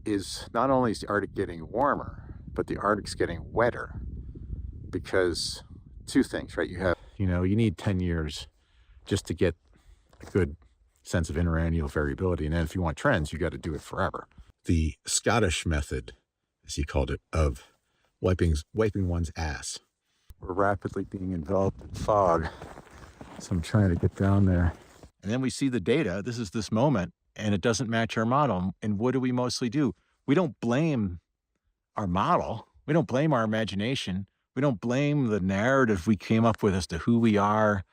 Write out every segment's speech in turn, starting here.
is not only is the Arctic getting warmer, but the Arctic's getting wetter because two things, right? You need 10 years just to get a good sense of interannual variability. And then if you want trends, you got to do it forever. The Scottish method, as he called it, of wiping one's ass. We're rapidly being enveloped in fog, so I'm trying to get down there. And then we see the data. This is this moment, and it doesn't match our model. And what do we mostly do? We don't blame our model. We don't blame our imagination. We don't blame the narrative we came up with as to who we are,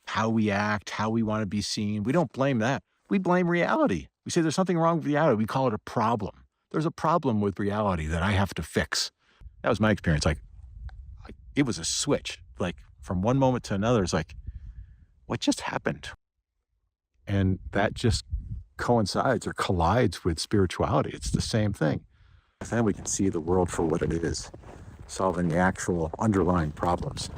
how we act, how we want to be seen. We don't blame that. We blame reality. We say there's something wrong with reality. We call it a problem. There's a problem with reality that I have to fix. That was my experience. It was a switch. From one moment to another, it's like, what just happened? And that just coincides or collides with spirituality. It's the same thing. Then we can see the world for what it is, solving the actual underlying problems.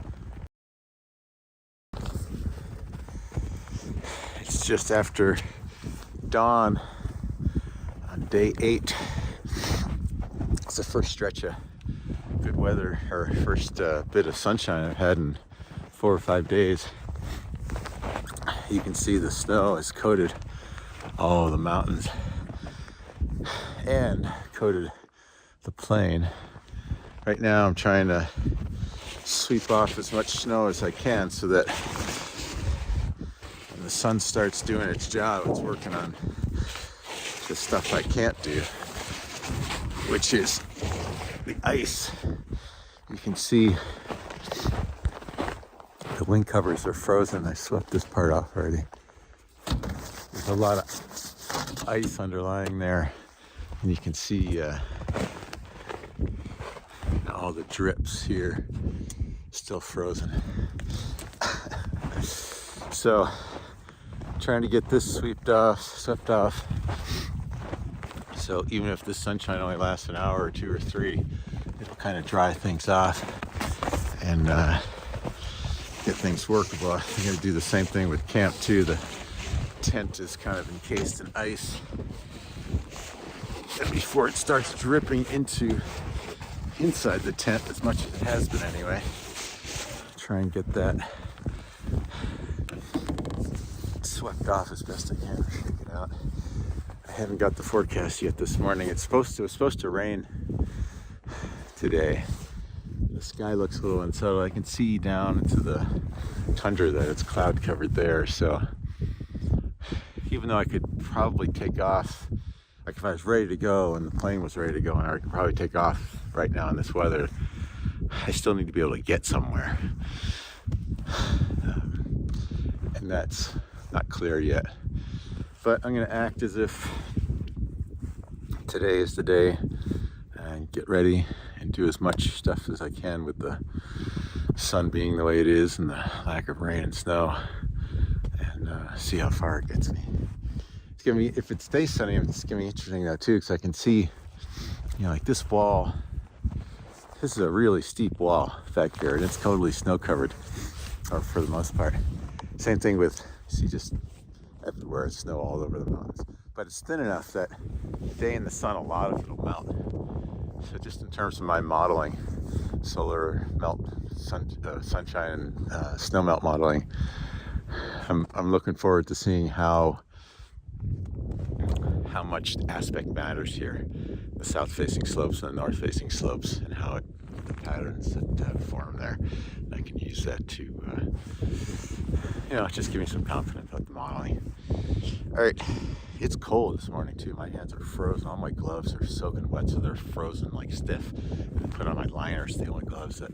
It's just after dawn on day 8. It's the first stretch of good weather, or first bit of sunshine I've had in 4 or 5 days. You can see the snow has coated all the mountains and coated the plain. Right now I'm trying to sweep off as much snow as I can so that when the sun starts doing its job, it's working on the stuff I can't do, which is the ice. You can see the wind covers are frozen. I swept this part off already. There's a lot of ice underlying there, and you can see all the drips here still frozen. So trying to get this swept off. So even if this sunshine only lasts an hour or 2 or 3, it'll kind of dry things off and get things workable. I'm going to do the same thing with camp too. The tent is kind of encased in ice, and before it starts dripping inside the tent, as much as it has been anyway, try and get that swept off as best I can, shake it out. I haven't got the forecast yet this morning. It was supposed to rain today. The sky looks a little unsettled. I can see down into the tundra that it's cloud covered there. So even though I could probably take off, like if I was ready to go and the plane was ready to go and I could probably take off right now in this weather, I still need to be able to get somewhere. And that's not clear yet. But I'm going to act as if today is the day and get ready and do as much stuff as I can with the sun being the way it is and the lack of rain and snow, and see how far it gets me. It's gonna be, if it stays sunny, it's gonna be interesting though too, because I can see, like this wall. This is a really steep wall back here, and it's totally snow covered, or for the most part. Same thing with, see, just everywhere, it's snow all over the mountains. But it's thin enough that day in the sun, a lot of it will melt. So just in terms of my modeling, solar melt, sunshine and snow melt modeling, I'm looking forward to seeing how much aspect matters here. The south-facing slopes and the north-facing slopes, and how the patterns that form there. And I can use that to, just give me some confidence about the modeling. All right, it's cold this morning too. My hands are frozen. All my gloves are soaking wet, so they're frozen like stiff. And I put on my liners, the only gloves that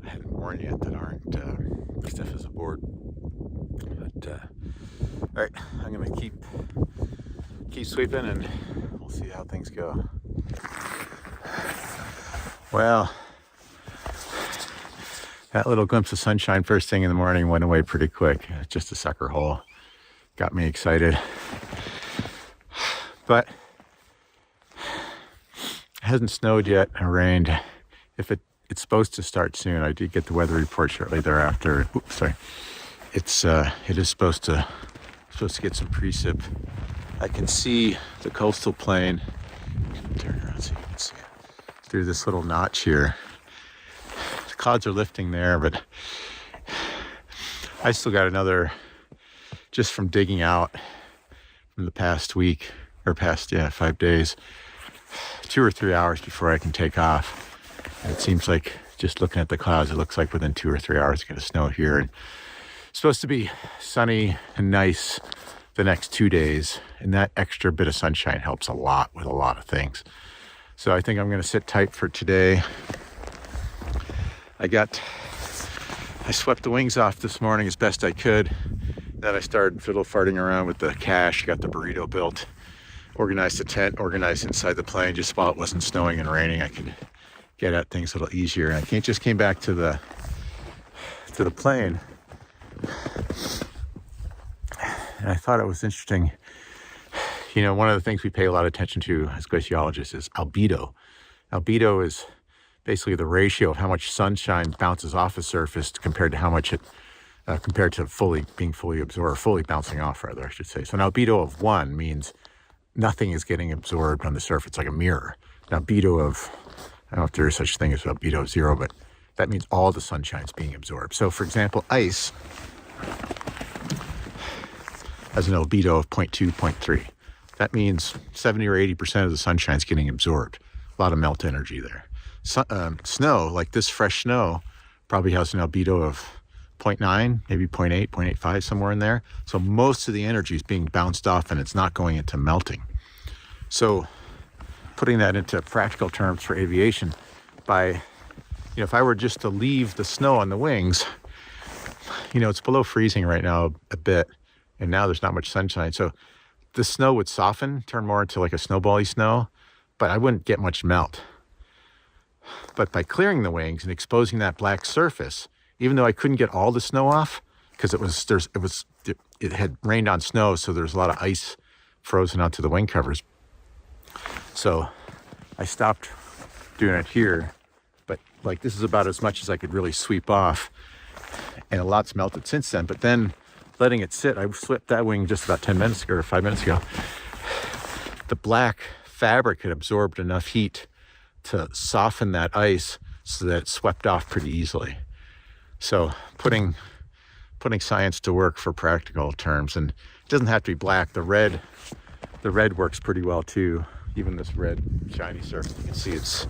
I haven't worn yet that aren't stiff as a board. But all right, I'm gonna keep sweeping, and we'll see how things go. Well, that little glimpse of sunshine first thing in the morning went away pretty quick. Just a sucker hole. Got me excited. But it hasn't snowed yet or rained. It's supposed to start soon. I did get the weather report shortly thereafter. Oops, sorry. It is supposed to get some precip. I can see the coastal plain through this little notch here. The clouds are lifting there, but I still got another, just from digging out from the past week, or past, 5 days, 2 or 3 hours before I can take off. And it seems like, just looking at the clouds, it looks like within 2 or 3 hours it's going to snow here. And it's supposed to be sunny and nice the next 2 days, and that extra bit of sunshine helps a lot with a lot of things. So I think I'm going to sit tight for today. I swept the wings off this morning as best I could. Then I started fiddle farting around with the cache, got the burrito built, organized the tent, organized inside the plane. Just while it wasn't snowing and raining, I could get at things a little easier. And I just came back to the plane, and I thought it was interesting. One of the things we pay a lot of attention to as glaciologists is albedo. Albedo is basically the ratio of how much sunshine bounces off the surface compared to how much it, compared to being fully absorbed, fully bouncing off, rather, I should say. So an albedo of 1 means nothing is getting absorbed on the surface. It's like a mirror. An albedo of, I don't know if there is such thing as albedo of 0, but that means all the sunshine is being absorbed. So, for example, ice has an albedo of 0.2, 0.3. That means 70 or 80% of the sunshine is getting absorbed. A lot of melt energy there. Snow, like this fresh snow, probably has an albedo of 0.9, maybe 0.8, 0.85, somewhere in there. So most of the energy is being bounced off and it's not going into melting. So putting that into practical terms for aviation, if I were just to leave the snow on the wings, it's below freezing right now a bit, and now there's not much sunshine. So the snow would soften, turn more into like a snowbally snow, but I wouldn't get much melt. But by clearing the wings and exposing that black surface, even though I couldn't get all the snow off, because it had rained on snow, so there's a lot of ice frozen onto the wing covers. So I stopped doing it here, but this is about as much as I could really sweep off, and a lot's melted since then. But then letting it sit, I swept that wing just about 10 minutes ago or 5 minutes ago. The black fabric had absorbed enough heat to soften that ice so that it swept off pretty easily. So putting science to work for practical terms, and it doesn't have to be black. The red works pretty well too. Even this red shiny surface, you can see it's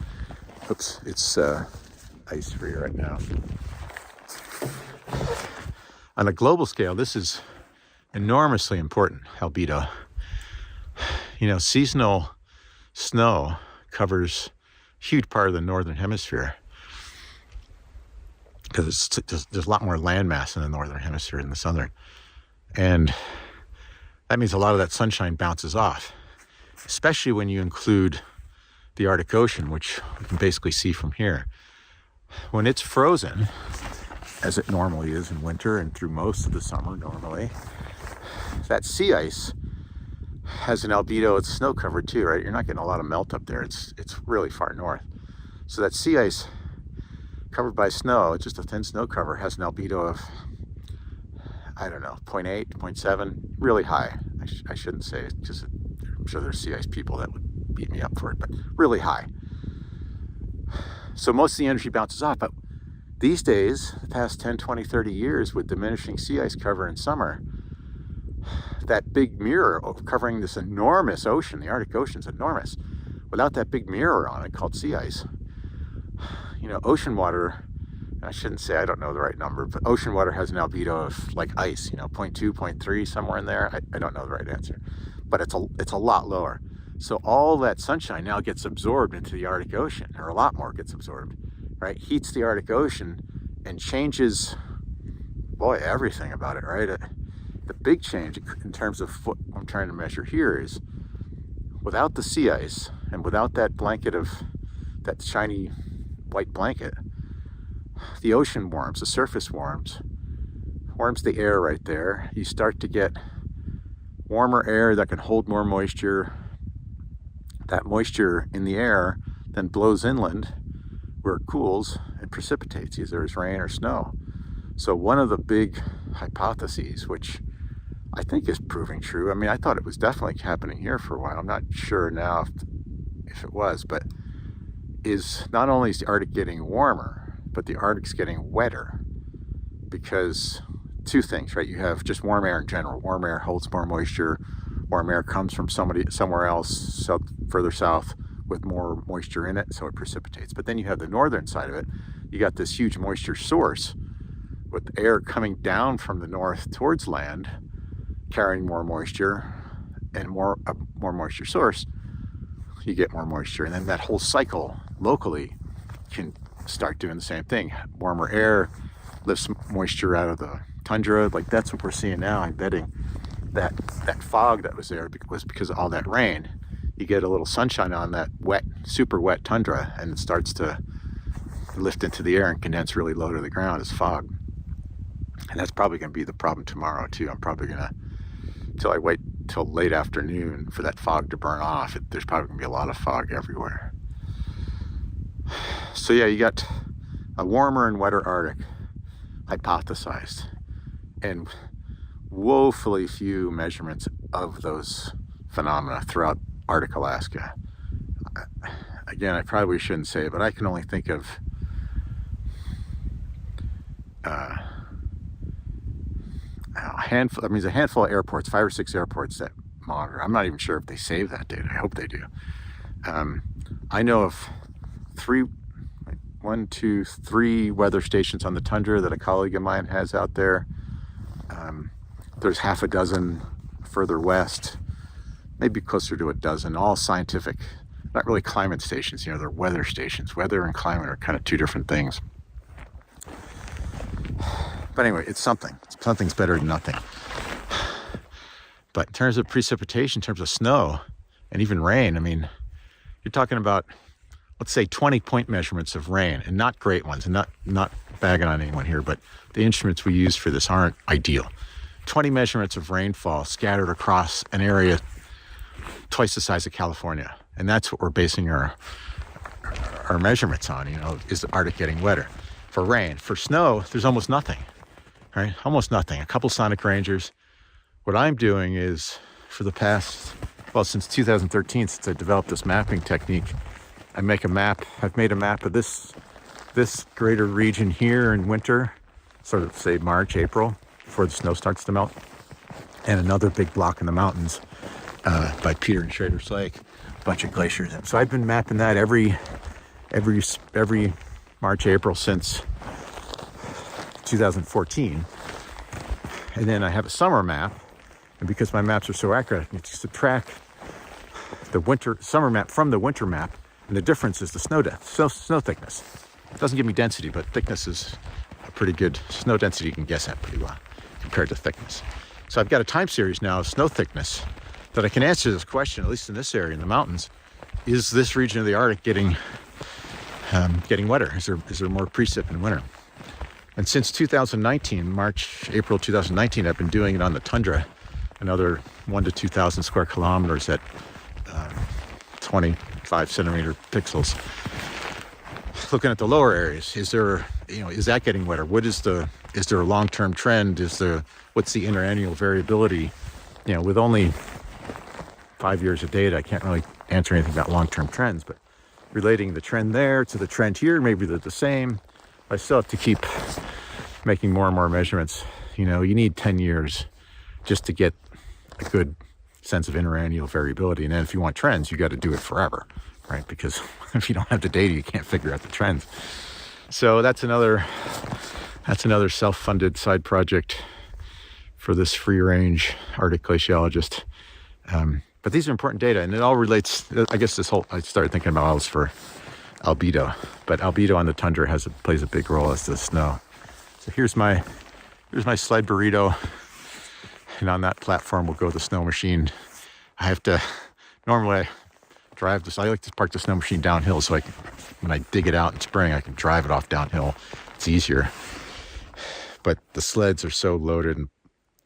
ice free right now. On a global scale, this is enormously important, albedo. Seasonal snow covers a huge part of the northern hemisphere because there's a lot more landmass in the northern hemisphere than the southern. And that means a lot of that sunshine bounces off, especially when you include the Arctic Ocean, which you can basically see from here. When it's frozen, as it normally is in winter and through most of the summer normally, that sea ice has an albedo. It's snow covered too, right? You're not getting a lot of melt up there. It's really far north. So that sea ice covered by snow, it's just a thin snow cover, has an albedo of, I don't know, 0.8, 0.7, really high. I shouldn't say it because I'm sure there's sea ice people that would beat me up for it, but really high. So most of the energy bounces off, but these days, the past 10, 20, 30 years, with diminishing sea ice cover in summer, that big mirror covering this enormous ocean, the Arctic Ocean's enormous, without that big mirror on it called sea ice, ocean water, I shouldn't say, I don't know the right number, but ocean water has an albedo of like ice, 0.2, 0.3, somewhere in there. I don't know the right answer, but it's a lot lower. So all that sunshine now gets absorbed into the Arctic Ocean, or a lot more gets absorbed, right? Heats the Arctic Ocean and changes, everything about it, right? The big change in terms of what I'm trying to measure here is, without the sea ice and without that blanket of, that shiny white blanket, the ocean warms, the surface warms the air right there. You start to get warmer air that can hold more moisture. That moisture in the air then blows inland where it cools and precipitates, either there's rain or snow. So one of the big hypotheses, which I think is proving true, I thought it was definitely happening here for a while. I'm not sure now if it was, but is not only is the Arctic getting warmer, but the Arctic's getting wetter because two things, right? You have just warm air in general. Warm air holds more moisture. Warm air comes from somewhere else, further south, with more moisture in it, so it precipitates. But then you have the northern side of it. You got this huge moisture source with air coming down from the north towards land, carrying more moisture, and more moisture source, you get more moisture. And then that whole cycle locally can start doing the same thing. Warmer air lifts moisture out of the tundra. Like that's what we're seeing now. I'm betting that fog that was there was because of all that rain. You get a little sunshine on that wet, super wet tundra, and it starts to lift into the air and condense really low to the ground as fog. And that's probably going to be the problem tomorrow too. I'm probably going to, till I wait till late afternoon for that fog to burn off. There's probably going to be a lot of fog everywhere. So yeah, you got a warmer and wetter Arctic hypothesized, and woefully few measurements of those phenomena throughout Arctic Alaska. Again, I probably shouldn't say it, but I can only think of a handful. I mean, there's a handful of airports, 5 or 6 airports that monitor. I'm not even sure if they save that data. I hope they do. I know of 3 weather stations on the tundra that a colleague of mine has out there. There's half a dozen further west, maybe closer to a dozen, all scientific, not really climate stations. You know, they're weather stations. Weather and climate are kind of two different things. But anyway, it's something. Something's better than nothing. But in terms of precipitation, in terms of snow and even rain, I mean, you're talking about, let's say 20-point measurements of rain, and not great ones, and not bagging on anyone here, but the instruments we use for this aren't ideal. 20 measurements of rainfall scattered across an area twice the size of California. And that's what we're basing our measurements on, you know, is the Arctic getting wetter. For rain. For snow, there's almost nothing, right? Almost nothing. A couple sonic rangers. What I'm doing is, for the past, well, since 2013, since I developed this mapping technique, I make a map. I've made a map of this greater region here in winter, sort of say March, April, before the snow starts to melt, and another big block in the mountains by Peter and Schrader's Lake, a bunch of glaciers. So I've been mapping that every March, April since 2014. And then I have a summer map, and because my maps are so accurate, I can subtract the summer map from the winter map, and the difference is the snow thickness. It doesn't give me density, but thickness is a pretty good snow density. You can guess at pretty well compared to thickness. So I've got a time series now of snow thickness that I can answer this question, at least in this area in the mountains. Is this region of the Arctic getting wetter? Is there more precip in winter? And since 2019, April 2019, I've been doing it on the tundra, another 1,000 to 2,000 square kilometers at 25 centimeter pixels. Looking at the lower areas, is that getting wetter? Is there a long-term trend? What's the interannual variability? You know, with only 5 years of data, I can't really answer anything about long-term trends, but relating the trend there to the trend here, maybe they're the same. I still have to keep making more and more measurements. You know, you need 10 years just to get a good sense of interannual variability. And then if you want trends, you got to do it forever, right? Because if you don't have the data, you can't figure out the trends. So that's another self-funded side project for this free-range Arctic glaciologist. But these are important data, and it all relates. I guess I started thinking about all this for albedo, but albedo on the tundra plays a big role as does snow. So here's my sled burrito, and on that platform will go the snow machine. I have to normally drive this. I like to park the snow machine downhill, so when I dig it out in spring, I can drive it off downhill. It's easier. But the sleds are so loaded, and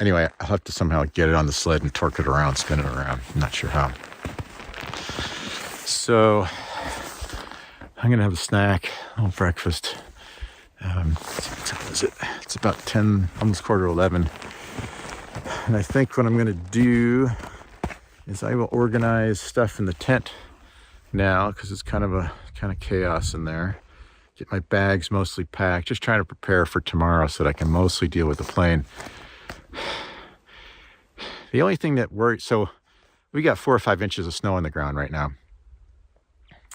anyway, I'll have to somehow get it on the sled and torque it around, spin it around. I'm not sure how. So I'm gonna have a snack, a little breakfast. What time is it? It's about 10, almost 10:45. And I think what I'm gonna do is I will organize stuff in the tent now because it's kind of chaos in there. Get my bags mostly packed, just trying to prepare for tomorrow so that I can mostly deal with the plane. The only thing that worries, so we got 4 or 5 inches of snow on the ground right now.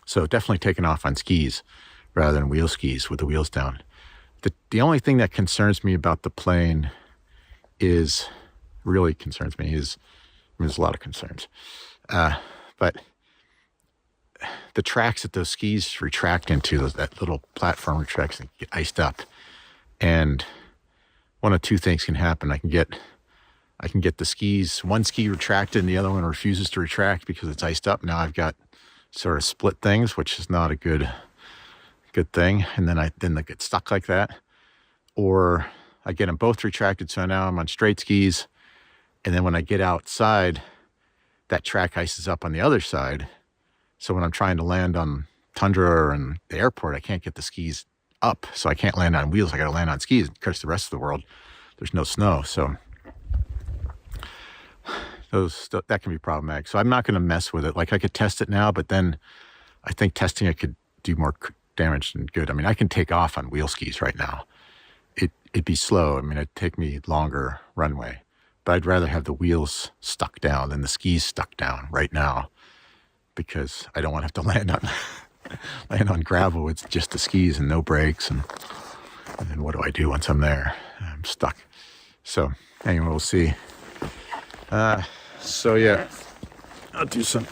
So definitely taking off on skis rather than wheel skis with the wheels down. The only thing that concerns me about the plane really concerns me is, there's a lot of concerns. But the tracks that those skis retract into, that little platform retracts and get iced up. And one of two things can happen. I can get the skis, one ski retracted and the other one refuses to retract because it's iced up. Now I've got sort of split things, which is not a good thing. And then they get stuck like that. Or I get them both retracted, so now I'm on straight skis. And then when I get outside, that track ices up on the other side. So when I'm trying to land on tundra or in the airport, I can't get the skis up. So I can't land on wheels. I got to land on skis because the rest of the world, there's no snow. So that can be problematic. So I'm not going to mess with it. Like, I could test it now, but then I think testing it could do more damage than good. I mean, I can take off on wheel skis right now. It'd be slow. I mean, it'd take me longer runway, but I'd rather have the wheels stuck down than the skis stuck down right now, because I don't want to have to land on gravel with just the skis and no brakes. And then what do I do once I'm there? I'm stuck. So anyway, we'll see. So yeah, I'll do some.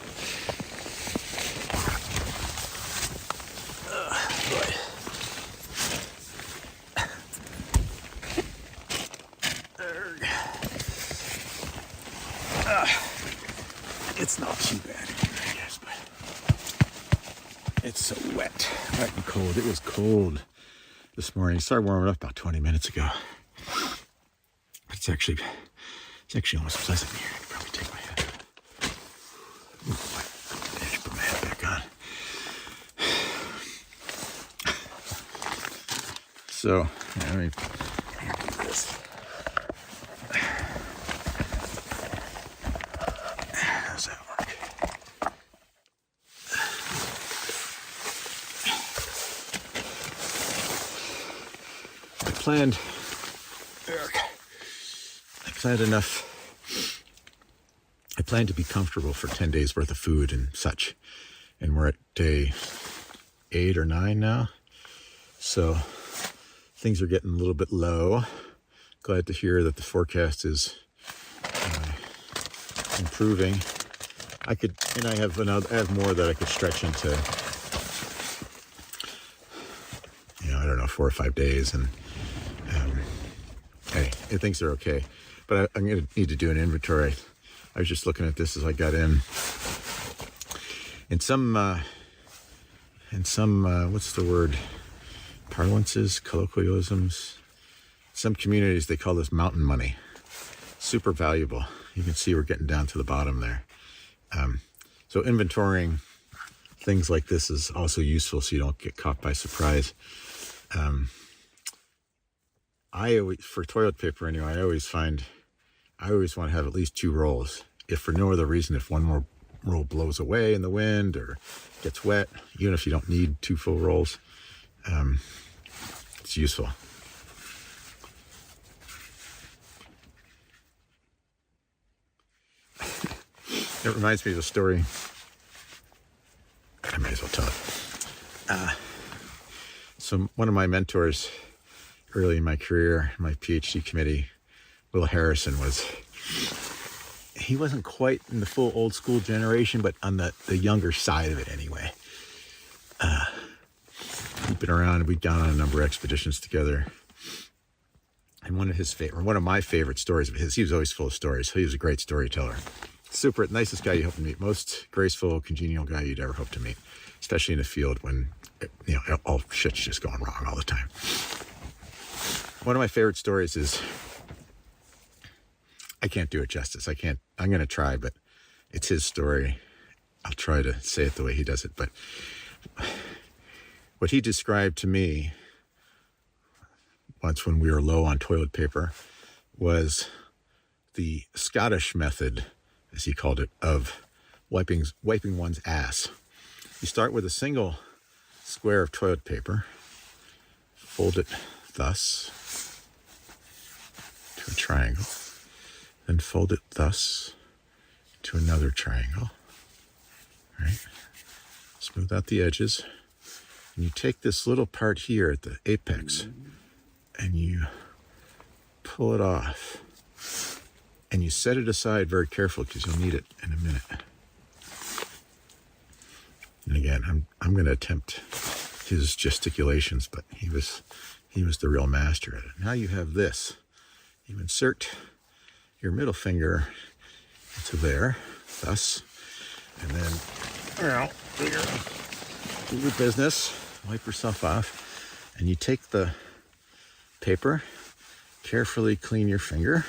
It's not too bad, I guess, but it's so wet and cold. It was cold this morning. It started warming up about 20 minutes ago. But it's actually almost pleasant here. I could probably take my hat. I should put my hat back on. So, let me do this. How's that work? I planned to be comfortable for 10 days worth of food and such. And we're at day 8 or 9 now. So things are getting a little bit low. Glad to hear that the forecast is improving. I have more that I could stretch into, I don't know, 4 or 5 days. And hey, things are okay. But I'm going to need to do an inventory. I was just looking at this as I got in. In some what's the word? Parlances, colloquialisms. Some communities, they call this mountain money. Super valuable. You can see we're getting down to the bottom there. So inventorying things like this is also useful so you don't get caught by surprise. For toilet paper anyway, I always want to have at least 2 rolls. If for no other reason, if one more roll blows away in the wind or gets wet, even if you don't need 2 full rolls, it's useful. It reminds me of a story. I may as well tell it. So one of my mentors early in my career, my PhD committee, Will Harrison, he wasn't quite in the full old school generation, but on the younger side of it anyway. He'd been around, and we'd gone on a number of expeditions together. And one of my favorite stories of his, he was always full of stories. So he was a great storyteller. Super nicest guy you hope to meet. Most graceful, congenial guy you'd ever hope to meet, especially in the field when all shit's just going wrong all the time. One of my favorite stories is, I can't do it justice. I'm going to try, but it's his story. I'll try to say it the way he does it. But what he described to me once when we were low on toilet paper was the Scottish method, as he called it, of wiping one's ass. You start with a single square of toilet paper, fold it thus to a triangle, then fold it thus to another triangle, right? Smooth out the edges, and you take this little part here at the apex and you pull it off, and you set it aside very carefully because you'll need it in a minute. And again, I'm going to attempt his gesticulations, but he was the real master at it. Now you have this. You insert your middle finger into there, thus, and then do your business, wipe yourself off, and you take the paper, carefully clean your finger,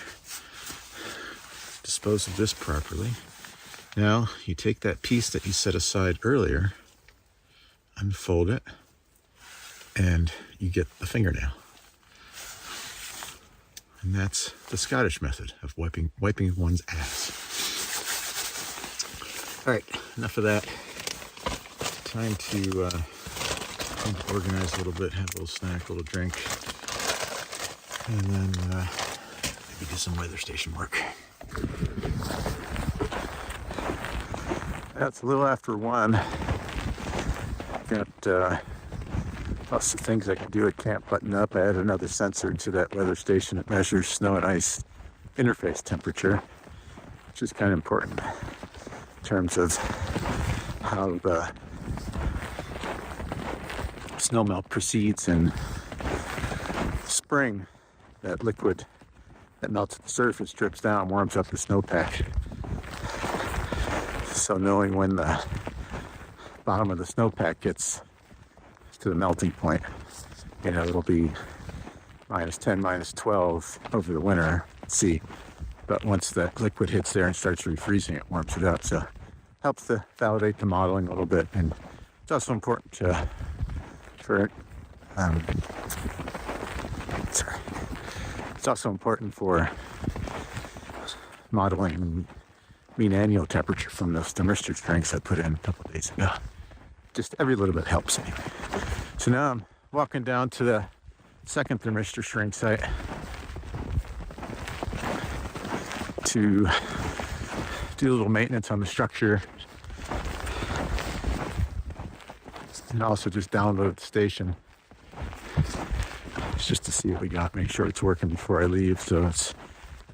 dispose of this properly. Now you take that piece that you set aside earlier, unfold it, and you get the fingernail. And that's the Scottish method of wiping one's ass. All right, enough of that. Time to organize a little bit, have a little snack, a little drink, and then maybe do some weather station work. It's a little after 1. Got lots of things I can do at camp. Button up. I add another sensor to that weather station that measures snow and ice interface temperature, which is kind of important in terms of how the snowmelt proceeds in spring. That liquid that melts at the surface drips down, warms up the snowpack. So knowing when the bottom of the snowpack gets to the melting point, it'll be -10, -12 over the winter. See, but once that liquid hits there and starts refreezing, it warms it up. So helps to validate the modeling a little bit, and it's also important it's also important for modeling mean annual temperature from those thermistor strings I put in a couple days ago. Just every little bit helps anyway. So now I'm walking down to the second thermistor string site to do a little maintenance on the structure, and also just download the station just to see what we got, make sure it's working before I leave, so it's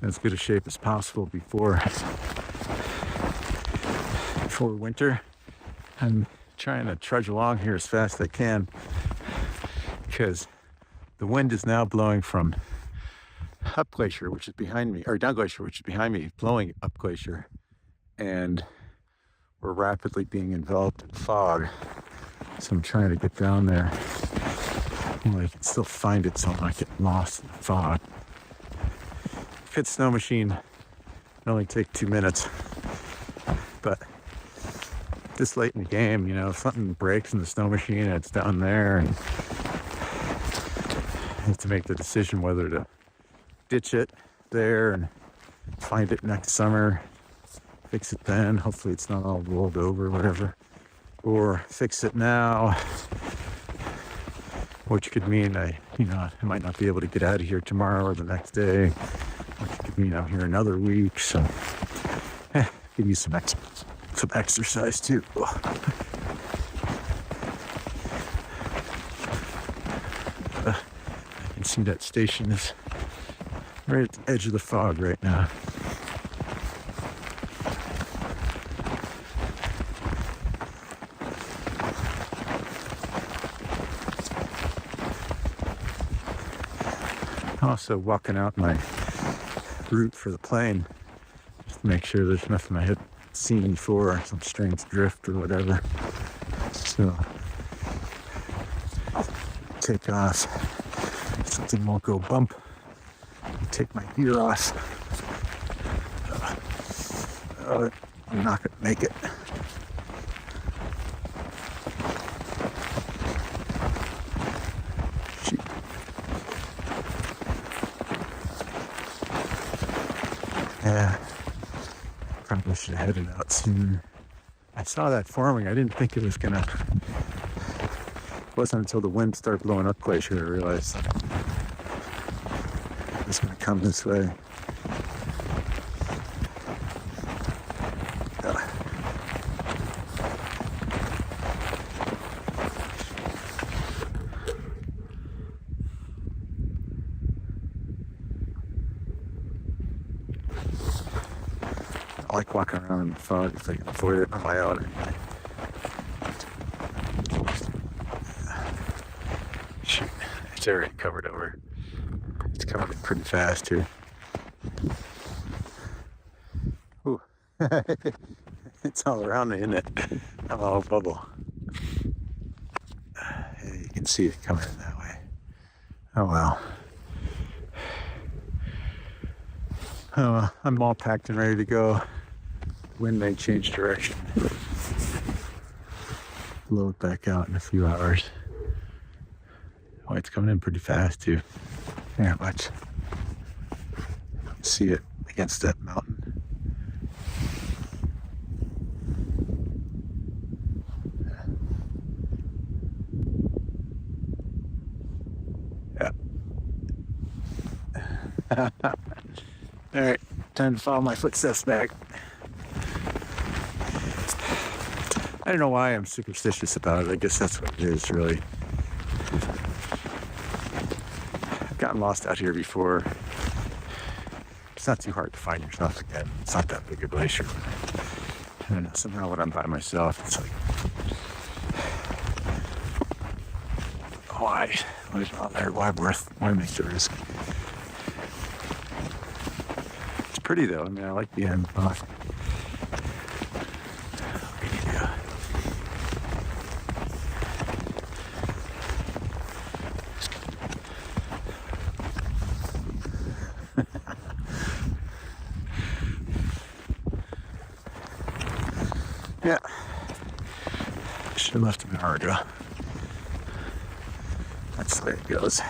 in as good a shape as possible before winter. I'm trying to trudge along here as fast as I can because the wind is now blowing from up glacier, which is behind me, or down glacier, which is behind me, blowing up glacier, and we're rapidly being enveloped in fog. So I'm trying to get down there. I can still find it so I'm not getting lost in the fog. Fit snow machine, it only take 2 minutes, but this late in the game, if something breaks in the snow machine and it's down there, and I have to make the decision whether to ditch it there and find it next summer, fix it then, hopefully it's not all rolled over or whatever, or fix it now, which could mean I might not be able to get out of here tomorrow or the next day, which could mean I'm here another week. So give you some exercise too. I can see that station is right at the edge of the fog right now. Also walking out my route for the plane just to make sure there's nothing I hadn't seen before, some strange drift or whatever. So take off, something won't go bump, take my gear off. I'm not gonna make it. Yeah, probably should have headed out sooner. I saw that forming. I didn't think it was gonna. It wasn't until the wind started blowing up Glacier I realized it was gonna come this way. I like walking around in the fog if I can avoid it on my own. Shoot, it's already covered over. It's coming in pretty fast here. Ooh, it's all around me, isn't it? I'm all bubble. Yeah, you can see it coming in that way. Oh well. Oh well, I'm all packed and ready to go. Wind may change direction. Blow it back out in a few hours. Oh, it's coming in pretty fast too. Yeah, much. See it against that mountain. Yeah. All right, time to follow my footsteps back. I don't know why I'm superstitious about it. I guess that's what it is, really. I've gotten lost out here before. It's not too hard to find yourself again. It's not that big a glacier. I don't know, somehow when I'm by myself, it's like, why? What is wrong there? Why make the risk? It's pretty though. I mean, I like the end. Yeah, should have left him an hour ago. That's the way it goes.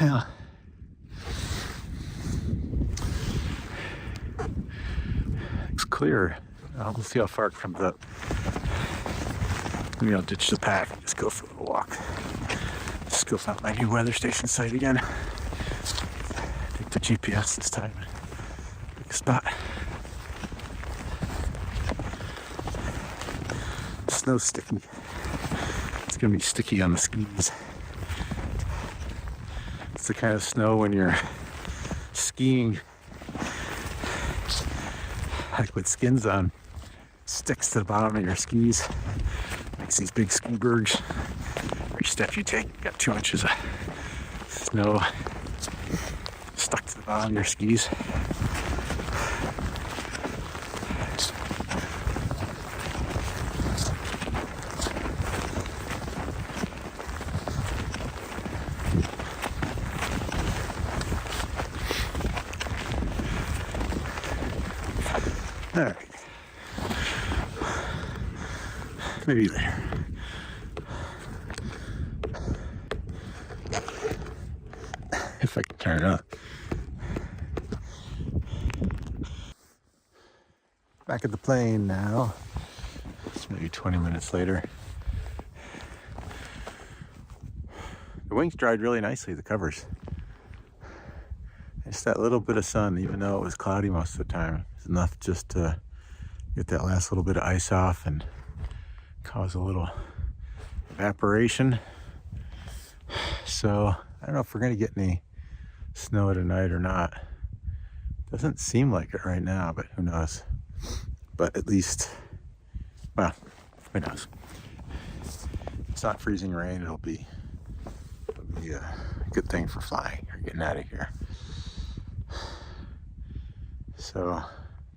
Yeah. It's clear. We'll see how far it comes up. Maybe I'll ditch the pack and just go for a little walk. Just go find my new weather station site again. Take the GPS this time. Pick a spot. Snow's sticky. It's gonna be sticky on the skis. It's the kind of snow when you're skiing, like with skins on, sticks to the bottom of your skis. Makes these big ski bergs. Every step you take, you got 2 inches of snow stuck to the bottom of your skis. All right. Maybe later. If I can turn it up. Back at the plane now. It's maybe 20 minutes later. The wings dried really nicely, the covers. Just that little bit of sun, even though it was cloudy most of the time, is enough just to get that last little bit of ice off and cause a little evaporation. So I don't know if we're gonna get any snow tonight or not. Doesn't seem like it right now, but who knows. But at least, well, who knows. It's not freezing rain. It'll be a good thing for flying or getting out of here. So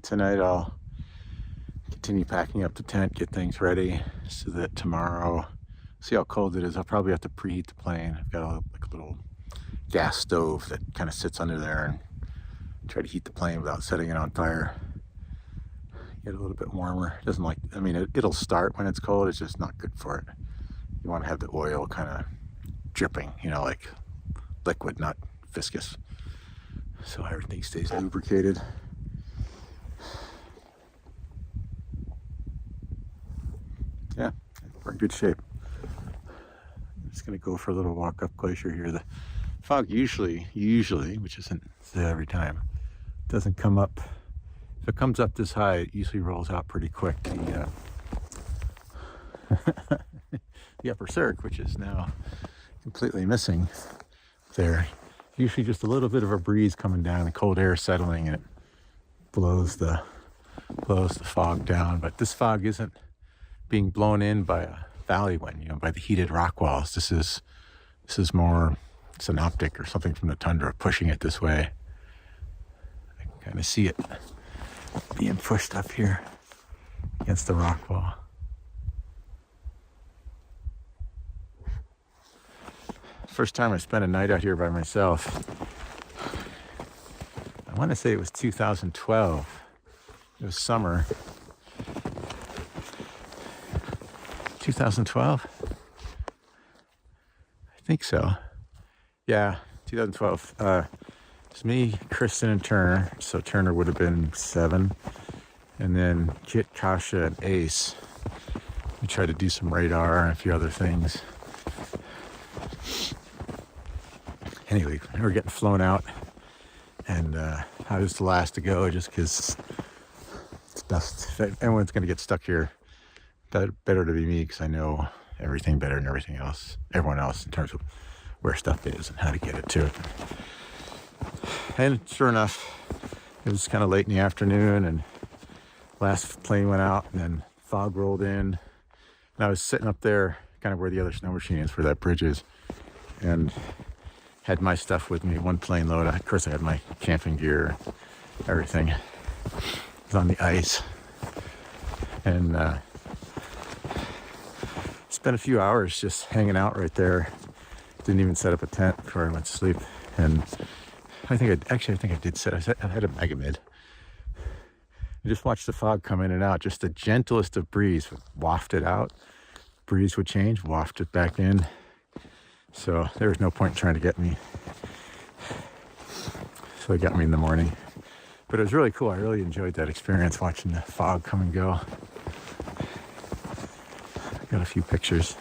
tonight I'll continue packing up the tent, get things ready so that tomorrow, see how cold it is. I'll probably have to preheat the plane. I've got a little gas stove that kind of sits under there and try to heat the plane without setting it on fire. Get a little bit warmer. It doesn't like, I mean, it'll start when it's cold. It's just not good for it. You want to have the oil kind of dripping, you know, like liquid, not viscous. So everything stays lubricated. Yeah, we're in good shape. I'm just gonna go for a little walk up glacier here. The fog usually, which isn't every time, doesn't come up. If it comes up this high, it usually rolls out pretty quick. The upper cirque, which is now completely missing there. Usually just a little bit of a breeze coming down, the cold air settling, and it blows the fog down. But this fog isn't being blown in by a valley wind, you know, by the heated rock walls. This is more, it's an optic or something from the tundra pushing it this way. I can kind of see it being pushed up here against the rock wall. First time I spent a night out here by myself. I want to say it was 2012. It was summer. 2012? I think so. Yeah, 2012. It's me, Kristen, and Turner. So Turner would have been 7. And then Kit, Kasha, and Ace. We tried to do some radar and a few other things. Anyway, we were getting flown out, and I was the last to go just because it's best. If anyone's going to get stuck here, better to be me, because I know everything better than everyone else in terms of where stuff is and how to get it to it. And sure enough, it was kind of late in the afternoon, and last plane went out, and then fog rolled in, and I was sitting up there kind of where the other snow machine is, where that bridge is, and had my stuff with me, one plane load. Of course, I had my camping gear, everything. It was on the ice. And spent a few hours just hanging out right there. Didn't even set up a tent before I went to sleep. And I think I did set, I had a Megamid. I just watched the fog come in and out. Just the gentlest of breeze would waft it out. Breeze would change, waft it back in. So there was no point in trying to get me. So it got me in the morning. But it was really cool. I really enjoyed that experience, watching the fog come and go. I got a few pictures.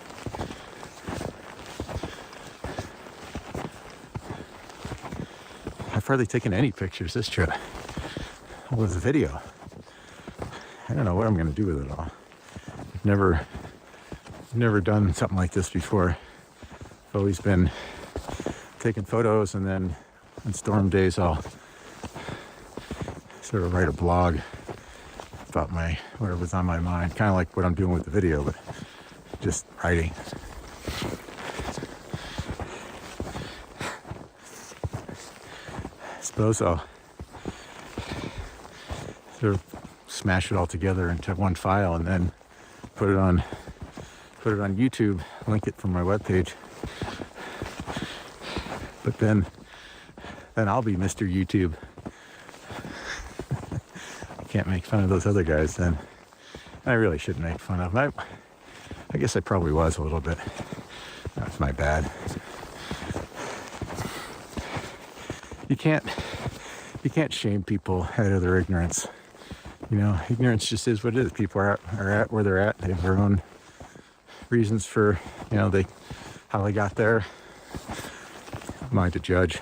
I've hardly taken any pictures this trip. All this video. I don't know what I'm going to do with it all. I've never done something like this before. I've always been taking photos, and then on storm days I'll sort of write a blog about whatever's on my mind, kind of like what I'm doing with the video, but just writing. I suppose I'll sort of smash it all together into one file and then put it on YouTube, link it from my webpage. But then I'll be Mr. YouTube. I can't make fun of those other guys then. I really shouldn't make fun of them. I guess I probably was a little bit. That's my bad. You can't shame people out of their ignorance. You know, ignorance just is what it is. People are at where they're at. They have their own reasons for, you know, how they got there. Mine to judge.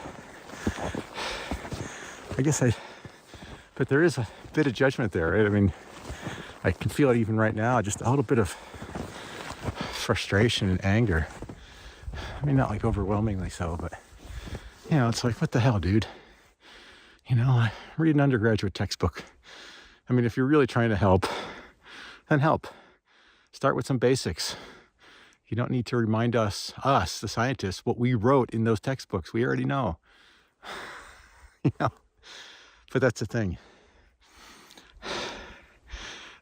But there is a bit of judgment there, right? I mean, I can feel it even right now, just a little bit of frustration and anger. I mean, not like overwhelmingly so, but, you know, it's like, what the hell, dude? You know, read an undergraduate textbook. I mean, if you're really trying to help, then help. Start with some basics. You don't need to remind us, the scientists, what we wrote in those textbooks. We already know. You know? But that's the thing.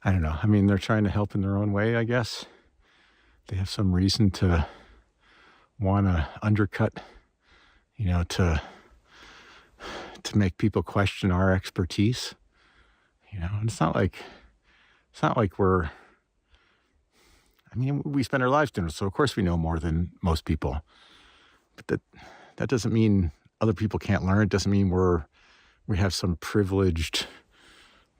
I don't know. I mean, they're trying to help in their own way, I guess. They have some reason to want to undercut, you know, to make people question our expertise. You know, and it's not like we're, I mean, we spend our lives doing it, so of course we know more than most people. But that doesn't mean other people can't learn. It doesn't mean we have some privileged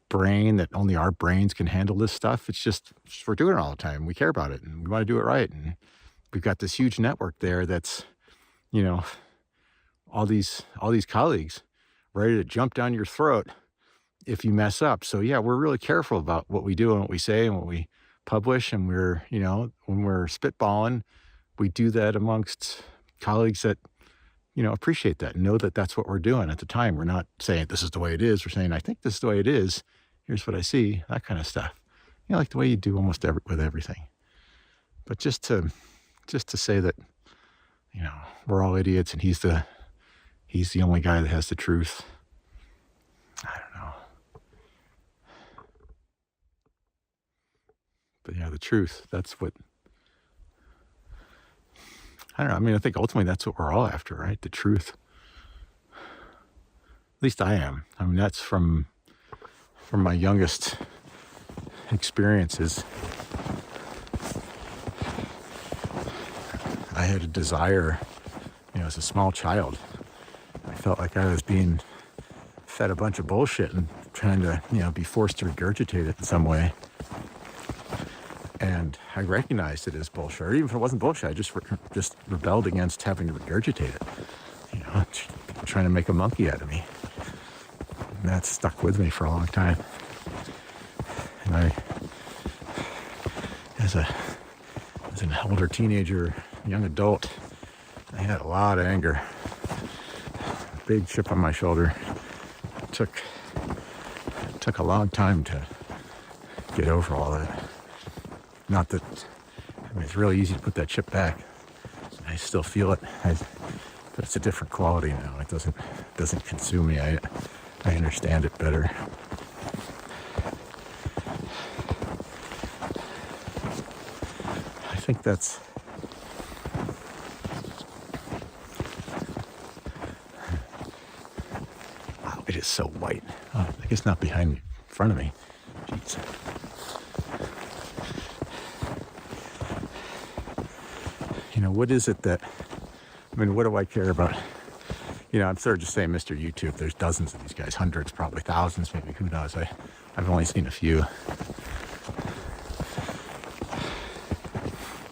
brain that only our brains can handle this stuff. It's just we're doing it all the time. We care about it and we want to do it right. And we've got this huge network there that's, you know, all these colleagues ready to jump down your throat if you mess up. So yeah, we're really careful about what we do and what we say and what we publish. And we're, you know, when we're spitballing, we do that amongst colleagues that, you know, appreciate that and know that that's what we're doing at the time. We're not saying this is the way it is. We're saying, I think this is the way it is. Here's what I see, that kind of stuff. You know, like the way you do almost with everything. But just to say that, you know, we're all idiots and he's the only guy that has the truth. I don't know. But yeah, the truth, that's what, I don't know. I mean, I think ultimately that's what we're all after, right? The truth. At least I am. I mean, that's from my youngest experiences. I had a desire, you know, as a small child. I felt like I was being fed a bunch of bullshit and trying to, you know, be forced to regurgitate it in some way. And I recognized it as bullshit. Or even if it wasn't bullshit, I just rebelled against having to regurgitate it. You know, trying to make a monkey out of me. And that stuck with me for a long time. And I, as an older teenager, young adult, I had a lot of anger. Big chip on my shoulder. It took a long time to get over all that. Not that, I mean, it's really easy to put that chip back. I still feel it, but it's a different quality now. It doesn't consume me. I understand it better. I think that's, wow, it is so white. Oh, I guess not behind me, in front of me. Jeez. You know, what is it that, I mean, what do I care about? You know, I'm sort of just saying Mr. YouTube. There's dozens of these guys, hundreds, probably thousands, maybe, who knows? I've only seen a few.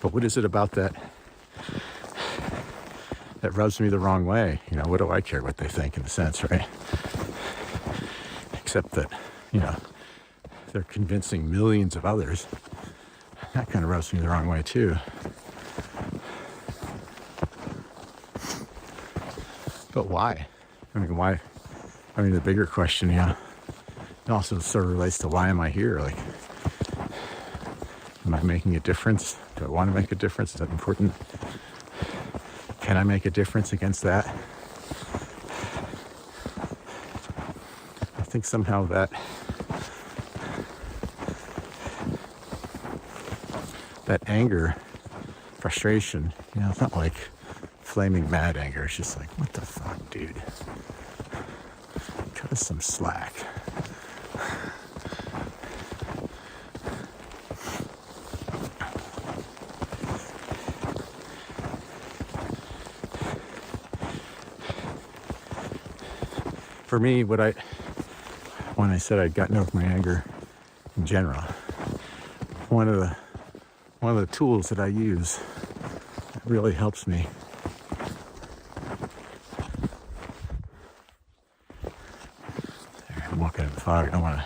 But what is it about that rubs me the wrong way? You know, what do I care what they think in a sense, right? Except that, you know, they're convincing millions of others. That kind of rubs me the wrong way too. But why? I mean, why? I mean, the bigger question, yeah, it also sort of relates to why am I here? Like, am I making a difference? Do I want to make a difference? Is that important? Can I make a difference against that? I think somehow that anger, frustration, you know, it's not like flaming mad anger. It's just like, what the fuck, dude? Cut us some slack. For me, when I said I'd gotten over my anger in general, one of the tools that I use that really helps me walking in the fog. I don't want to.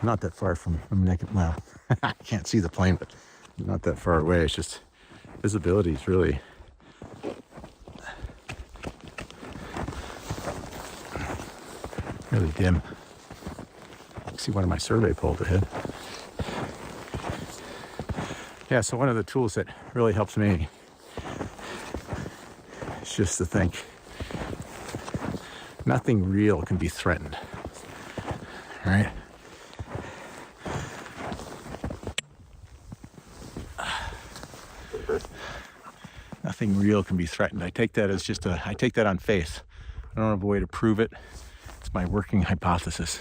I'm not that far from. Well, I can't see the plane, but I'm not that far away. It's just visibility is really dim. I can see one of my survey poles ahead. Yeah, so one of the tools that really helps me is just to think nothing real can be threatened. Right? Nothing real can be threatened. I take that as I take that on faith. I don't have a way to prove it. It's my working hypothesis.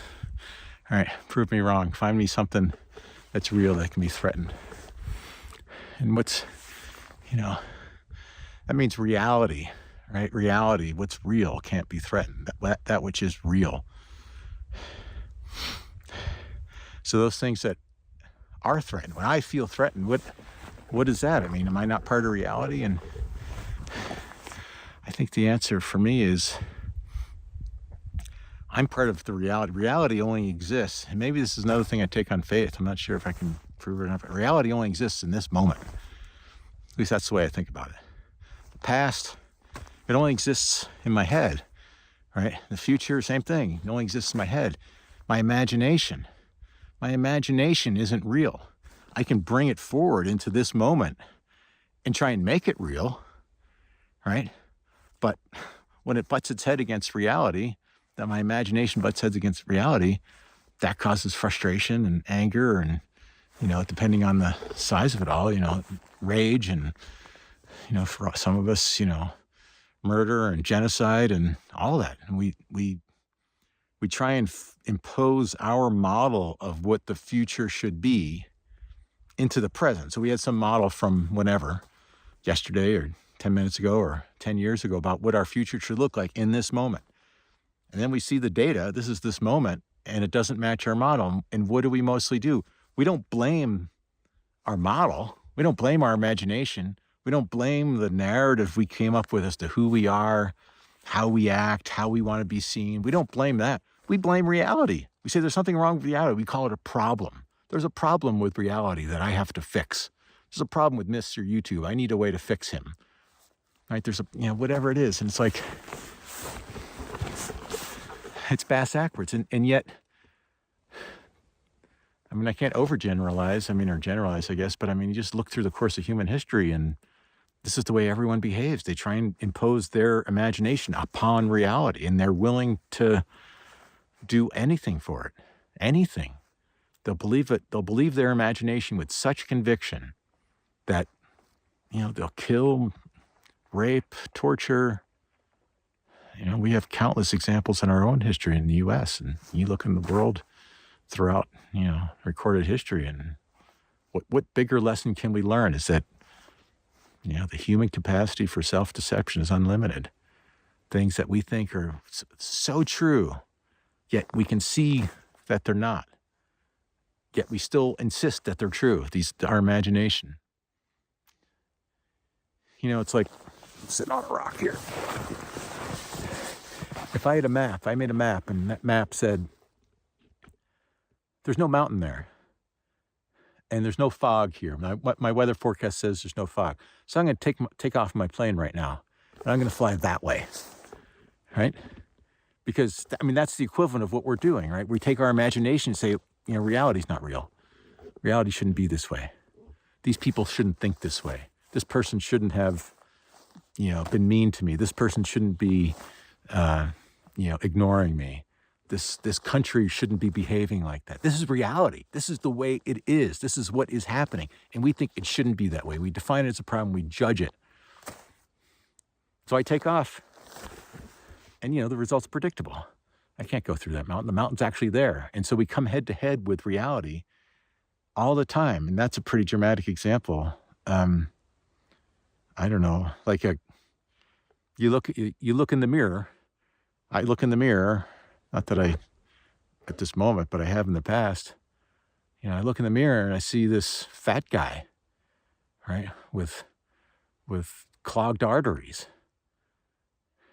All right, prove me wrong. Find me something that's real that can be threatened. And that means reality, right? Reality, what's real can't be threatened. That which is real. So those things that are threatened, when I feel threatened, what is that? I mean, am I not part of reality? And I think the answer for me is I'm part of the reality. Reality only exists, and maybe this is another thing I take on faith. I'm not sure if I can prove it or not, but reality only exists in this moment. At least that's the way I think about it. The past, it only exists in my head, right? The future, same thing. It only exists in my head. My imagination isn't real. I can bring it forward into this moment and try and make it real, right? But when it butts its head against reality, that my imagination butts heads against reality, that causes frustration and anger and, depending on the size of it all, rage and, for some of us, murder and genocide and all that. And we try and impose our model of what the future should be into the present. So we had some model from whenever, yesterday or 10 minutes ago or 10 years ago, about what our future should look like in this moment. And then we see the data, this is this moment, and it doesn't match our model. And what do we mostly do? We don't blame our model. We don't blame our imagination. We don't blame the narrative we came up with as to who we are, how we act, how we want to be seen. We don't blame that. We blame reality. We say there's something wrong with reality. We call it a problem. There's a problem with reality that I have to fix. There's a problem with Mr. YouTube. I need a way to fix him. Right? There's whatever it is. And it's like, it's bass backwards. And yet, I can't overgeneralize, or generalize, I guess, but you just look through the course of human history and this is the way everyone behaves. They try and impose their imagination upon reality, and they're willing to do anything for it. Anything. They'll believe it. They'll believe their imagination with such conviction that, they'll kill, rape, torture. We have countless examples in our own history in the U.S. and you look in the world throughout, recorded history, and what bigger lesson can we learn is that, the human capacity for self-deception is unlimited. Things that we think are so true, yet we can see that they're not. Yet we still insist that they're true, our imagination. It's like sitting on a rock here. If I made a map, and that map said, there's no mountain there, and there's no fog here. My weather forecast says there's no fog. So I'm going to take off my plane right now, and I'm going to fly that way, right? Because, that's the equivalent of what we're doing, right? We take our imagination and say, reality's not real. Reality shouldn't be this way. These people shouldn't think this way. This person shouldn't have, been mean to me. This person shouldn't be, ignoring me. This country shouldn't be behaving like that. This is reality. This is the way it is. This is what is happening. And we think it shouldn't be that way. We define it as a problem. We judge it. So I take off. And, the result's predictable. I can't go through that mountain. The mountain's actually there. And so we come head to head with reality all the time. And that's a pretty dramatic example. I don't know, like you look in the mirror. I look in the mirror, not that I, at this moment, but I have in the past. I look in the mirror and I see this fat guy, right, with clogged arteries.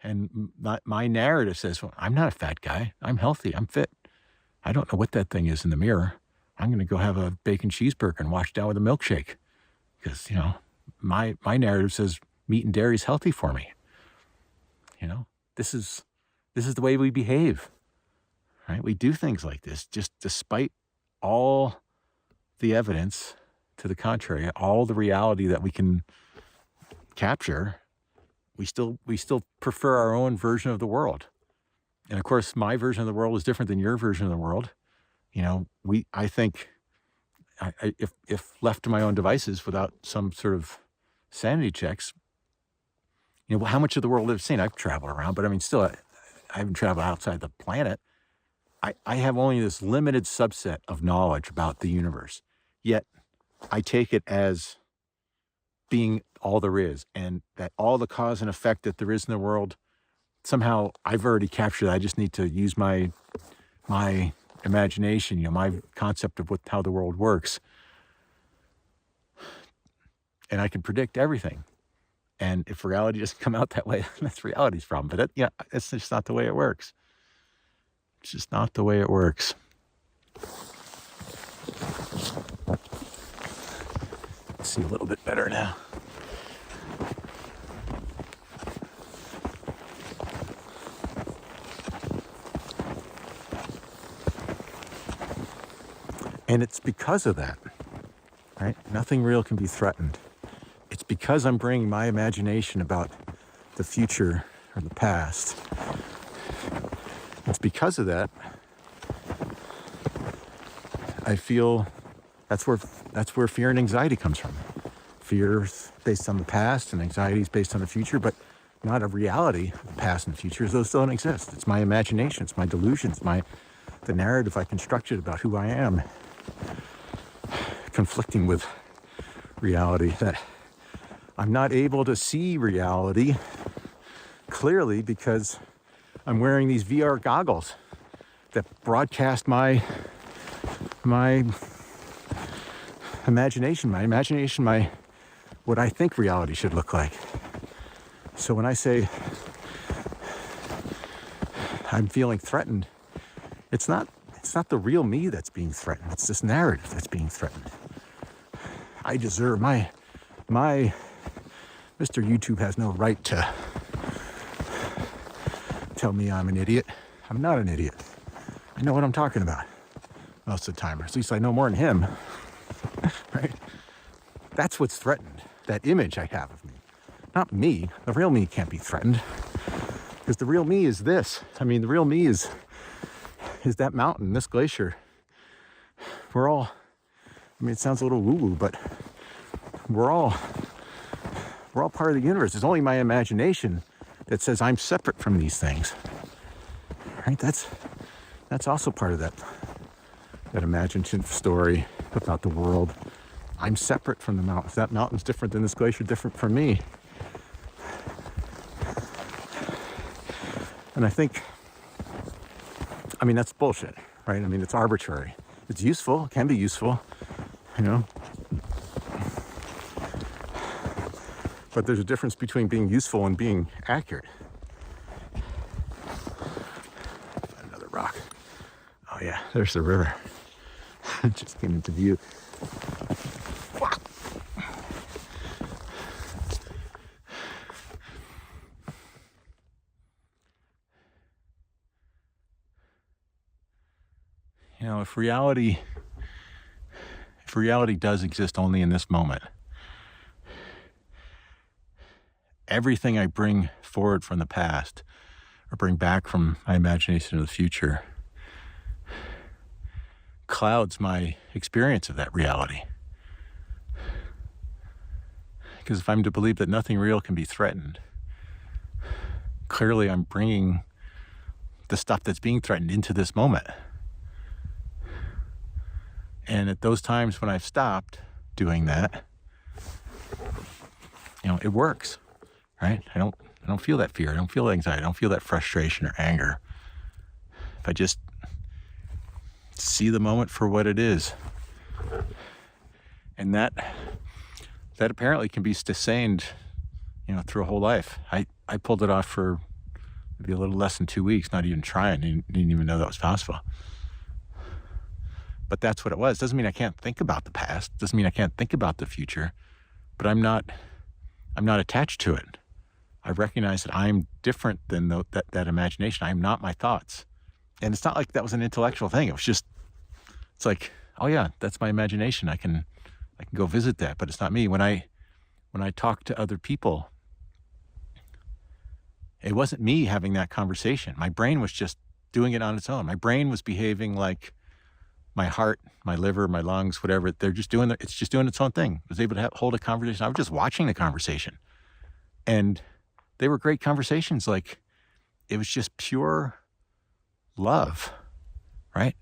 And my narrative says, well, I'm not a fat guy. I'm healthy. I'm fit. I don't know what that thing is in the mirror. I'm going to go have a bacon cheeseburger and wash down with a milkshake because, my narrative says meat and dairy is healthy for me. This is the way we behave, right? We do things like this just despite all the evidence to the contrary, all the reality that we can capture. We still prefer our own version of the world. And of course, my version of the world is different than your version of the world. I think if left to my own devices without some sort of sanity checks, how much of the world I've seen? I've traveled around, but still, I haven't traveled outside the planet. I have only this limited subset of knowledge about the universe. Yet I take it as being all there is, and that all the cause and effect that there is in the world, somehow I've already captured it. I just need to use my imagination, my concept of how the world works, and I can predict everything. And if reality doesn't come out that way, that's reality's problem. But it's just not the way it works. It's just not the way it works. Let's see a little bit better now. And it's because of that, right? Nothing real can be threatened. It's because I'm bringing my imagination about the future or the past. It's because of that I feel that's where fear and anxiety comes from. Fear's based on the past and anxiety is based on the future, but not a reality of the past and the future. Those don't exist. It's my imagination, it's my delusions, the narrative I constructed about who I am, conflicting with reality, that I'm not able to see reality clearly because I'm wearing these VR goggles that broadcast my imagination, what I think reality should look like. So when I say I'm feeling threatened, it's not the real me that's being threatened. It's this narrative that's being threatened. I deserve my Mr. YouTube has no right to tell me I'm an idiot. I'm not an idiot. I know what I'm talking about most of the time, or at least I know more than him. Right? That's what's threatened. That image I have of me. Not me. The real me can't be threatened. Because the real me is this. The real me is that mountain, this glacier. We're all, it sounds a little woo-woo, but we're all part of the universe. It's only my imagination that says I'm separate from these things. Right? That's also part of that imaginative story about the world. I'm separate from the mountains. That mountain's different than this glacier, different from me. And I think, that's bullshit, right? It's arbitrary. It's useful, it can be useful, But there's a difference between being useful and being accurate. Another rock. Oh yeah, there's the river. It just came into view. If reality does exist only in this moment, everything I bring forward from the past or bring back from my imagination of the future clouds my experience of that reality. Because if I'm to believe that nothing real can be threatened, clearly I'm bringing the stuff that's being threatened into this moment. And at those times when I've stopped doing that, it works, right? I don't feel that fear. I don't feel that anxiety. I don't feel that frustration or anger. If I just see the moment for what it is. And that apparently can be sustained, through a whole life. I pulled it off for maybe a little less than 2 weeks, not even trying. Didn't even know that was possible. But that's what it was. Doesn't mean I can't think about the past. Doesn't mean I can't think about the future. But I'm not attached to it. I recognize that I'm different than that imagination. I am not my thoughts. And it's not like that was an intellectual thing. It's like, oh yeah, that's my imagination. I can go visit that, but it's not me. When I talk to other people, it wasn't me having that conversation. My brain was just doing it on its own. My brain was behaving like my heart, my liver, my lungs, whatever, it's just doing its own thing. I was able to hold a conversation. I was just watching the conversation. And they were great conversations. It was just pure love, right?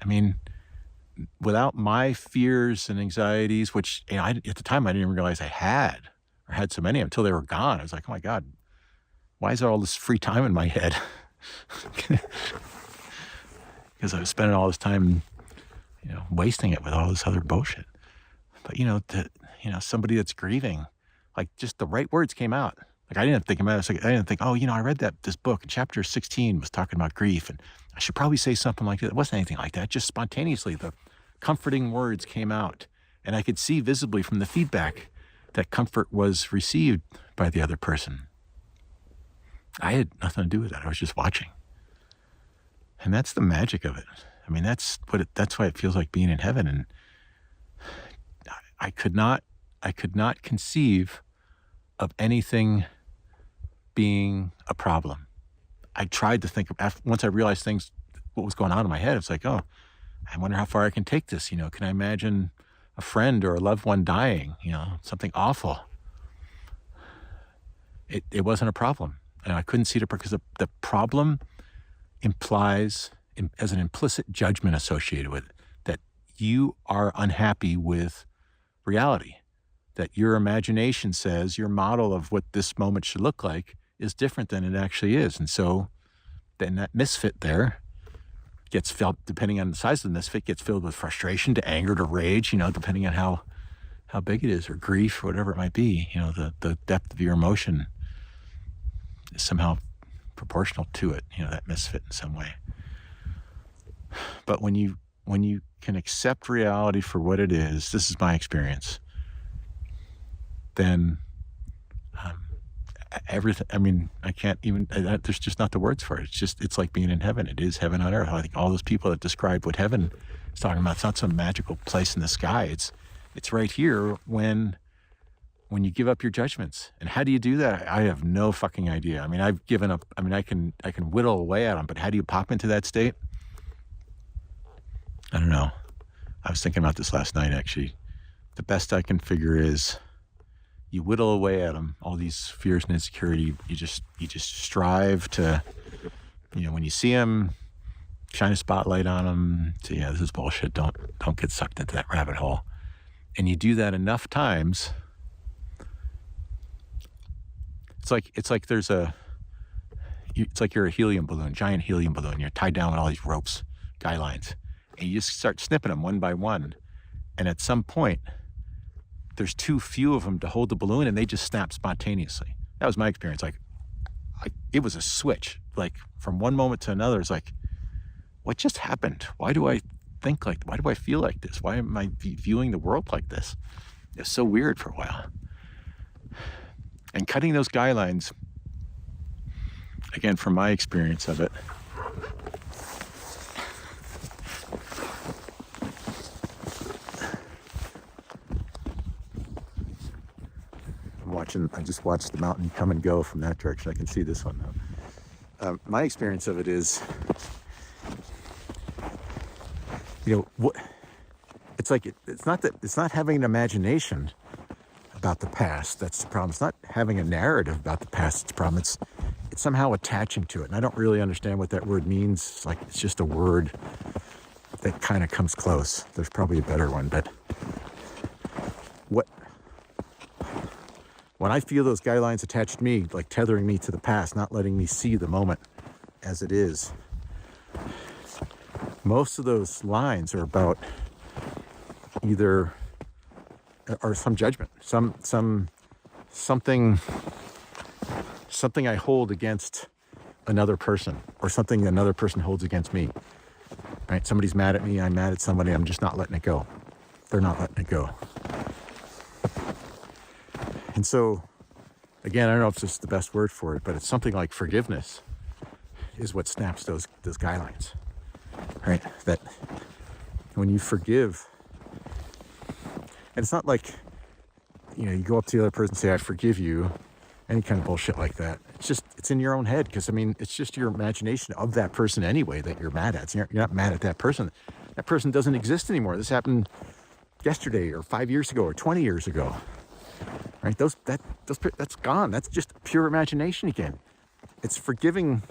Without my fears and anxieties, which at the time I didn't even realize I had, or had so many until they were gone. I was like, oh my God, why is there all this free time in my head? Because I was spending all this time, wasting it with all this other bullshit. But, somebody that's grieving, like just the right words came out. Like I didn't think about it. I didn't think, I read this book, chapter 16 was talking about grief, and I should probably say something like that. It wasn't anything like that. Just spontaneously, the comforting words came out, and I could see visibly from the feedback that comfort was received by the other person. I had nothing to do with that. I was just watching. And that's the magic of it. I mean, that's why it feels like being in heaven. And I could not conceive of anything being a problem. I tried to think once I realized what was going on in my head, it's like, oh, I wonder how far I can take this. Can I imagine a friend or a loved one dying, something awful? It wasn't a problem. And I couldn't see it because the problem implies, as an implicit judgment associated with it, that you are unhappy with reality, that your imagination says your model of what this moment should look like is different than it actually is. And so then that misfit there gets felt, depending on the size of the misfit, gets filled with frustration to anger to rage, depending on how big it is, or grief, or whatever it might be. The depth of your emotion is somehow proportional to it, that misfit in some way. But when you can accept reality for what it is, this is my experience, then everything, I mean, I can't even, there's just not the words for it. It's like being in heaven. It is heaven on earth. I think all those people that describe what heaven is talking about, it's not some magical place in the sky. It's right here when you give up your judgments. And how do you do that? I have no fucking idea. I mean, I've given up. I mean, I can whittle away at them, but how do you pop into that state? I don't know. I was thinking about this last night, actually. The best I can figure is you whittle away at them, all these fears and insecurity. You just strive to, when you see them, shine a spotlight on them. Say, yeah, this is bullshit. Don't get sucked into that rabbit hole. And you do that enough times. It's like you're a helium balloon, giant helium balloon. You're tied down with all these ropes, guy lines, and you just start snipping them one by one. And at some point, there's too few of them to hold the balloon, and they just snap spontaneously. That was my experience. It was a switch. Like from one moment to another, it's like, what just happened? Why do I think like? Why do I feel like this? Why am I viewing the world like this? It was so weird for a while. And cutting those guy lines, again, from my experience of it, I just watched the mountain come and go from that direction. I can see this one now. My experience of it is, it's not having an imagination about the past that's the problem. It's not having a narrative about the past that's the problem. It's somehow attaching to it. And I don't really understand what that word means. It's just a word that kind of comes close. There's probably a better one, but when I feel those guy lines attached to me, like tethering me to the past, not letting me see the moment as it is, most of those lines are about either or some judgment, something I hold against another person, or something another person holds against me. Right? Somebody's mad at me, I'm mad at somebody, I'm just not letting it go. They're not letting it go. And so, again, I don't know if this is the best word for it, but it's something like forgiveness is what snaps those guy lines. Right? That when you forgive, and it's not like, you go up to the other person and say, I forgive you, any kind of bullshit like that. It's in your own head, because, it's just your imagination of that person anyway that you're mad at. So you're not mad at that person. That person doesn't exist anymore. This happened yesterday, or 5 years ago, or 20 years ago. Right? That's gone. That's just pure imagination again. It's forgiving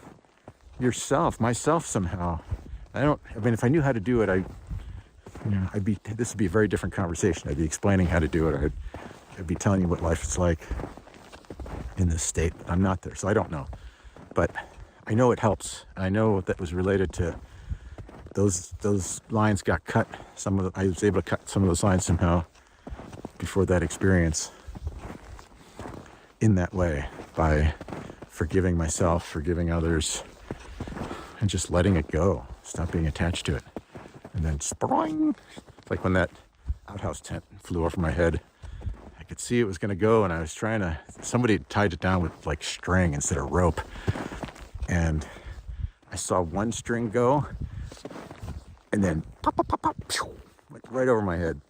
myself somehow. If I knew how to do it, this would be a very different conversation. I'd be explaining how to do it. I'd be telling you what life is like in this state. I'm not there, so I don't know. But I know it helps. I know that was related to those lines got cut. I was able to cut some of those lines somehow before that experience in that way, by forgiving myself, forgiving others, and just letting it go. Stop being attached to it. And then spring. It's like when that outhouse tent flew over my head. I could see it was going to go, and I was trying to, somebody tied it down with like string instead of rope. And I saw one string go, and then pop, pop, pop, pop, went right over my head.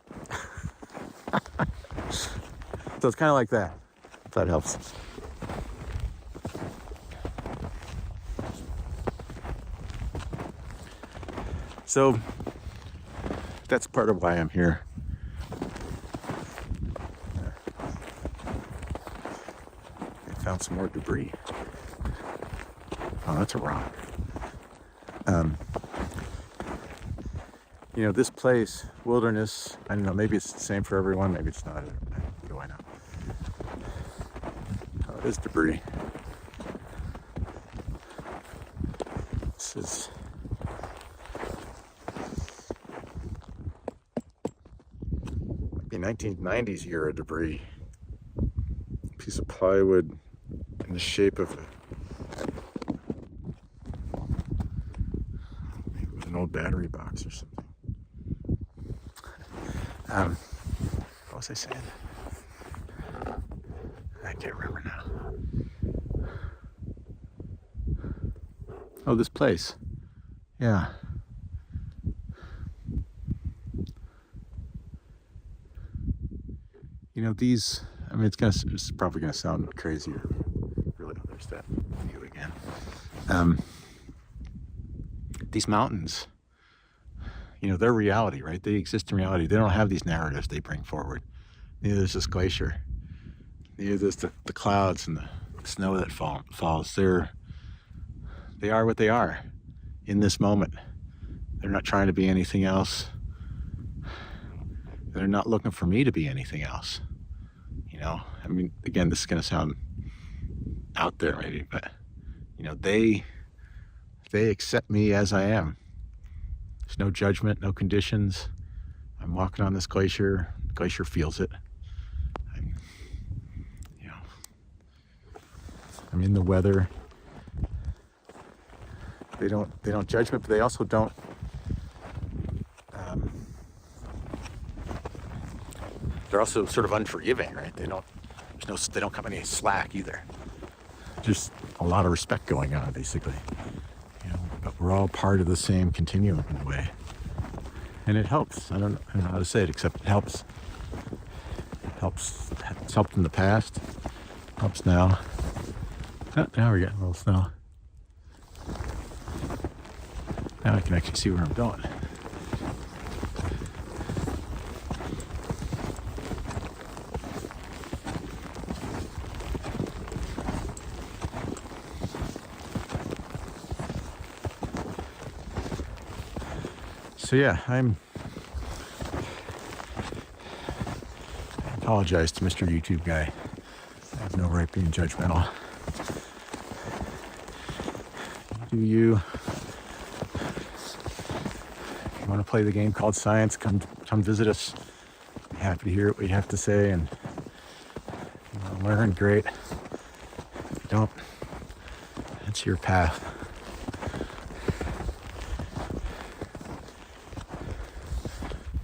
So it's kind of like that, if that helps. So that's part of why I'm here. I found some more debris. Oh, that's a rock. You know, this place, wilderness, I don't know, maybe it's the same for everyone, maybe it's not. What do I know? Oh, it is debris. This is the 1990s era debris. Piece of plywood in the shape of an old battery box or something. What was I saying? I can't remember now. Oh, this place. Yeah. You know, these, I mean, it's probably gonna sound crazy, or really, oh, there's that view again. These mountains, you know, they're reality, right? They exist in reality. They don't have these narratives they bring forward. Neither is this glacier. Neither is the clouds and the snow that falls. They are what they are in this moment. They're not trying to be anything else. They're not looking for me to be anything else. You know, I mean, again, this is going to sound out there maybe, but, you know, they accept me as I am. There's no judgment, no conditions. I'm walking on this glacier. The glacier feels it. I'm in the weather. They don't judge me, but they also don't. They're also sort of unforgiving, right? They don't cut any slack either. Just a lot of respect going on, basically. You know, but we're all part of the same continuum in a way, and it helps. I don't know how to say it, except it helps. It helps. It's helped in the past. Helps now. Oh, now we're getting a little snow. Now I can actually see where I'm going. So yeah, I apologize to Mr. YouTube guy. I have no right being judgmental. Do you want to play the game called science? Come visit us. I'm happy to hear what you have to say, and you want to learn, great. If you don't, that's your path.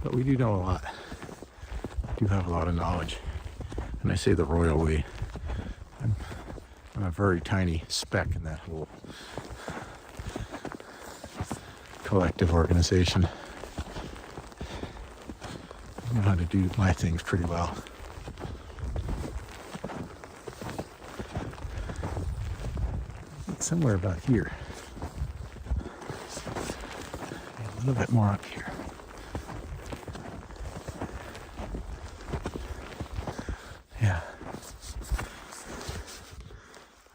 But we do know a lot. We do have a lot of knowledge. And I say the royal we. I'm a very tiny speck in that whole collective organization. I know how to do my things pretty well. It's somewhere about here. A little bit more up here. Yeah.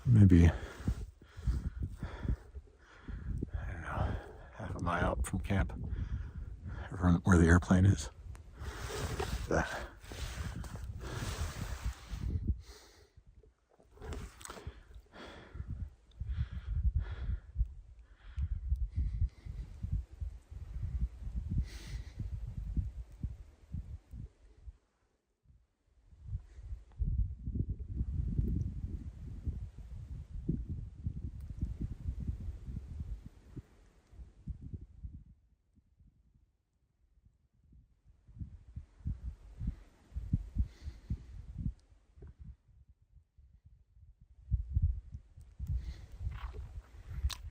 Maybe, I don't know, half a mile from camp, from where the airplane is. That.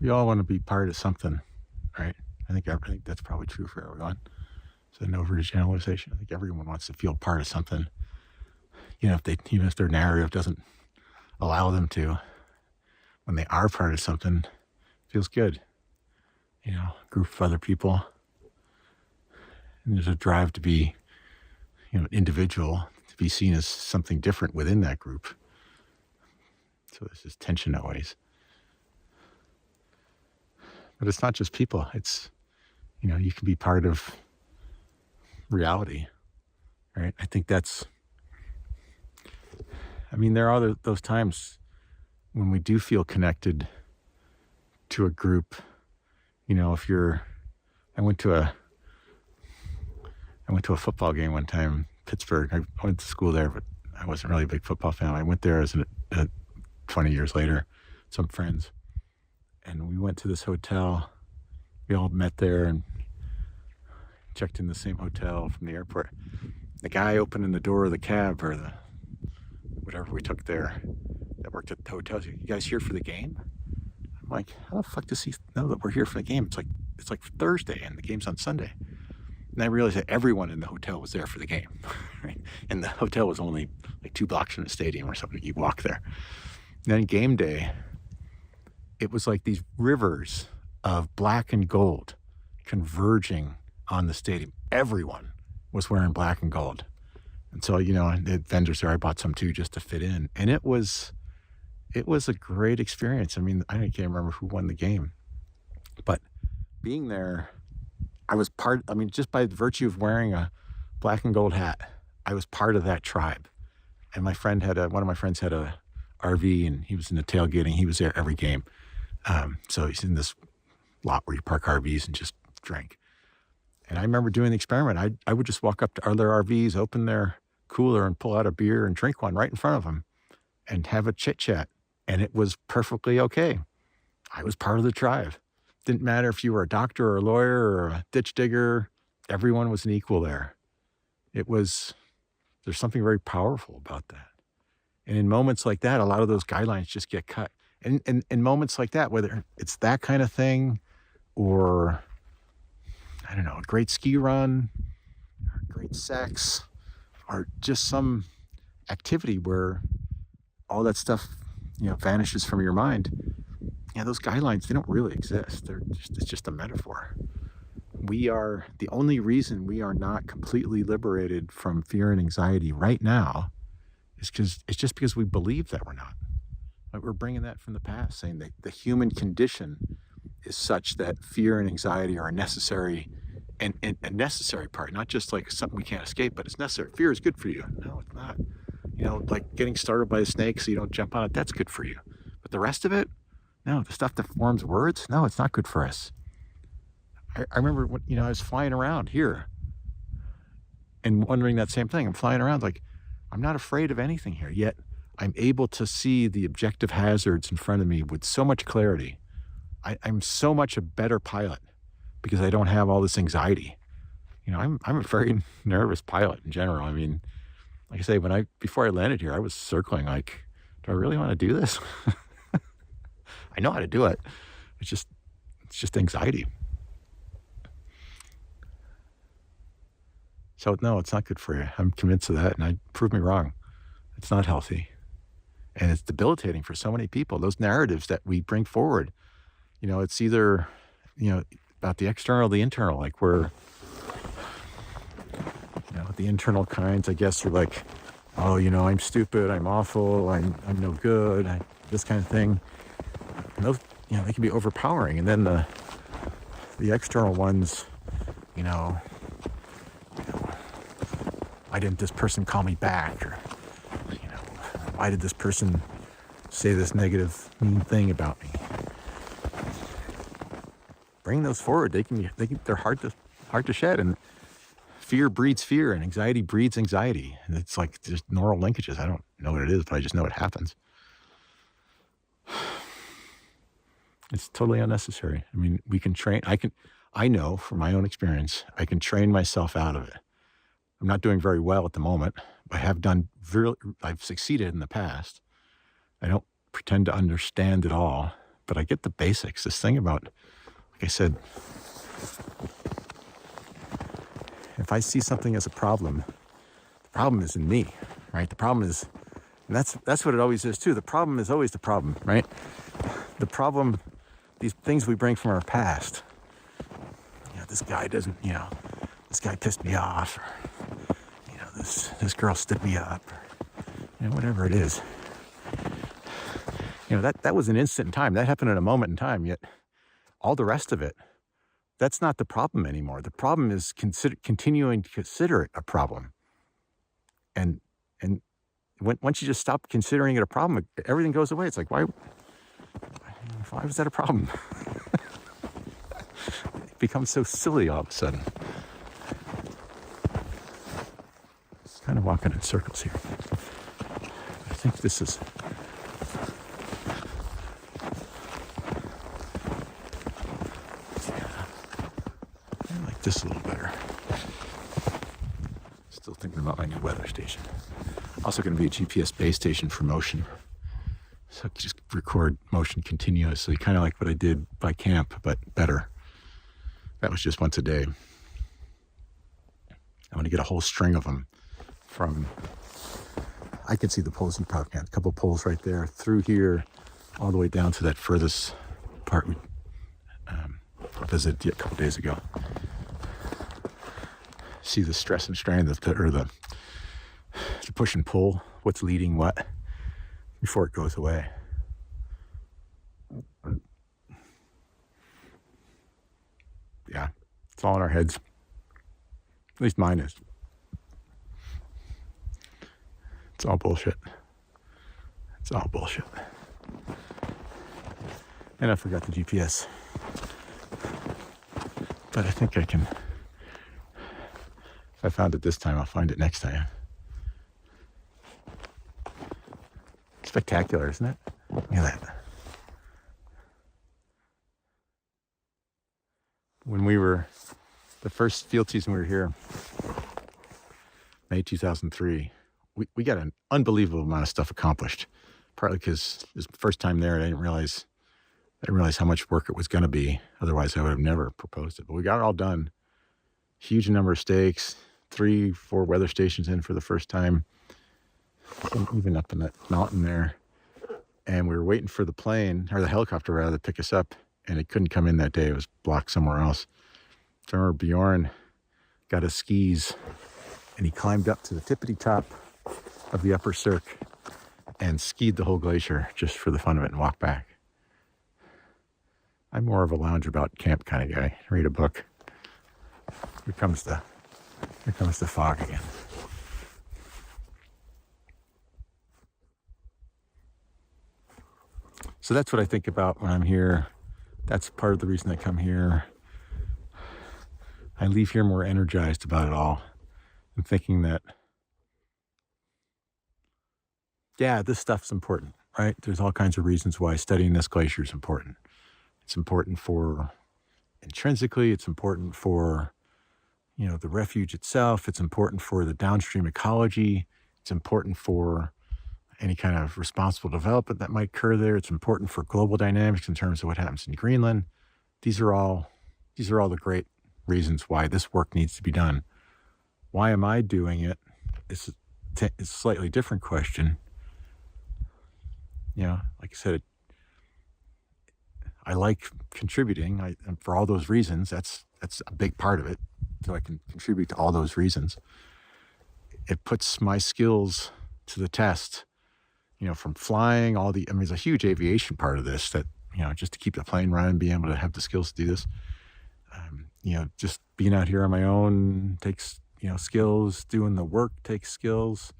we all want to be part of something, right? I think that's probably true for everyone. So no overgeneralization. I think everyone wants to feel part of something. Even if their narrative doesn't allow them to, when they are part of something, it feels good. A group of other people. And there's a drive to be, individual, to be seen as something different within that group. So there's this tension always. But it's not just people. It's, you can be part of reality, right? I think there are those times when we do feel connected to a group. I went to a football game one time in Pittsburgh. I went to school there, but I wasn't really a big football fan. I went there as 20 years later, some friends. And we went to this hotel. We all met there and checked in the same hotel from the airport. The guy opening the door of the cab or whatever we took there that worked at the hotel, you guys here for the game? I'm like, how the fuck does he know that we're here for the game? It's like Thursday and the game's on Sunday. And I realized that everyone in the hotel was there for the game, right? And the hotel was only like 2 blocks from the stadium or something. You walk there. And then game day, it was like these rivers of black and gold converging on the stadium. Everyone was wearing black and gold. And so, the vendors there, I bought some too just to fit in. And it was a great experience. I can't remember who won the game. But being there, I was just by virtue of wearing a black and gold hat, I was part of that tribe. And one of my friends had a RV and he was in the tailgating. He was there every game. So he's in this lot where you park RVs and just drink. And I remember doing the experiment. I would just walk up to other RVs, open their cooler and pull out a beer and drink one right in front of them and have a chit chat. And it was perfectly okay. I was part of the tribe. Didn't matter if you were a doctor or a lawyer or a ditch digger. Everyone was an equal there. There's something very powerful about that. And in moments like that, a lot of those guidelines just get cut. And in moments like that, whether it's that kind of thing or, I don't know, a great ski run or great sex or just some activity where all that stuff, vanishes from your mind. Those guidelines, they don't really exist. It's just a metaphor. The only reason we are not completely liberated from fear and anxiety right now is because we believe that we're not. Like we're bringing that from the past, saying that the human condition is such that fear and anxiety are a necessary and a necessary part, not just like something we can't escape, but it's necessary. Fear is good for you. No, it's not. Like getting startled by a snake so you don't jump on it, that's good for you. But the rest of it, no, the stuff that forms words, no, it's not good for us. I remember when, I was flying around here and wondering that same thing. I'm flying around like, I'm not afraid of anything here, yet I'm able to see the objective hazards in front of me with so much clarity. I'm so much a better pilot because I don't have all this anxiety. I'm a very nervous pilot in general. Like I say, before I landed here, I was circling like, do I really want to do this? I know how to do it. It's just anxiety. So no, it's not good for you. I'm convinced of that, and prove me wrong. It's not healthy. And it's debilitating for so many people. Those narratives that we bring forward, it's either, about the external or the internal. Like we're, the internal kinds, I guess, are like, oh, I'm stupid, I'm awful, I'm no good, this kind of thing. And those, they can be overpowering. And then the external ones, why didn't this person call me back? Or, why did this person say this negative, mean thing about me? Bring those forward. They're hard to shed. And fear breeds fear, and anxiety breeds anxiety. And it's like there's neural linkages. I don't know what it is, but I just know it happens. It's totally unnecessary. We can train. I know from my own experience, I can train myself out of it. I'm not doing very well at the moment. I've succeeded in the past. I don't pretend to understand it all, but I get the basics. This thing about, like I said, if I see something as a problem, the problem is in me, right? The problem is, and that's what it always is too. The problem is always the problem, right? The problem, these things we bring from our past. This guy doesn't, this guy pissed me off, or, this girl stood me up, or, whatever it is. That was an instant in time. That happened in a moment in time, yet all the rest of it, that's not the problem anymore. The problem is continuing to consider it a problem. And once you just stop considering it a problem, everything goes away. It's like, why was that a problem? It becomes so silly all of a sudden. Just kind of walking in circles here. I think this is... I like this a little better. Still thinking about my new weather station. Also going to be a GPS base station for motion. So I can just record motion continuously, kind of like what I did by camp, but better. That was just once a day. I want to get a whole string of them from, I can see the poles you probably can, a couple poles right there, through here, all the way down to that furthest part we visited a couple days ago. See the stress and strain, the push and pull, what's leading what, before it goes away. Yeah, it's all in our heads. At least mine is. It's all bullshit. It's all bullshit. And I forgot the GPS. But I think I can. If I found it this time, I'll find it next time. Spectacular, isn't it? Look at that. When we were, the first field season we were here, May 2003, we got an unbelievable amount of stuff accomplished. Partly because it was the first time there, I didn't realize how much work it was going to be. Otherwise, I would have never proposed it. But we got it all done. Huge number of stakes, 3-4 weather stations in for the first time, even up in that mountain there. And we were waiting for the plane, or the helicopter rather, to pick us up. And it couldn't come in that day. It was blocked somewhere else. So I remember Bjorn got his skis and he climbed up to the tippity top of the upper cirque and skied the whole glacier just for the fun of it and walked back. I'm more of a lounge about camp kind of guy. Read a book. Here comes the fog again. So that's what I think about when I'm here. That's part of the reason I come here. I leave here more energized about it all and thinking that, yeah, this stuff's important, right? There's all kinds of reasons why studying this glacier is important. It's important for intrinsically, it's important for, the refuge itself. It's important for the downstream ecology. It's important for any kind of responsible development that might occur there. It's important for global dynamics in terms of what happens in Greenland. These are all the great reasons why this work needs to be done. Why am I doing it? It's a slightly different question. Like I said, I like contributing. And for all those reasons, that's a big part of it. So I can contribute to all those reasons. It puts my skills to the test. From flying, there's a huge aviation part of this that, just to keep the plane running, being able to have the skills to do this. Just being out here on my own takes, skills. Doing the work takes skills.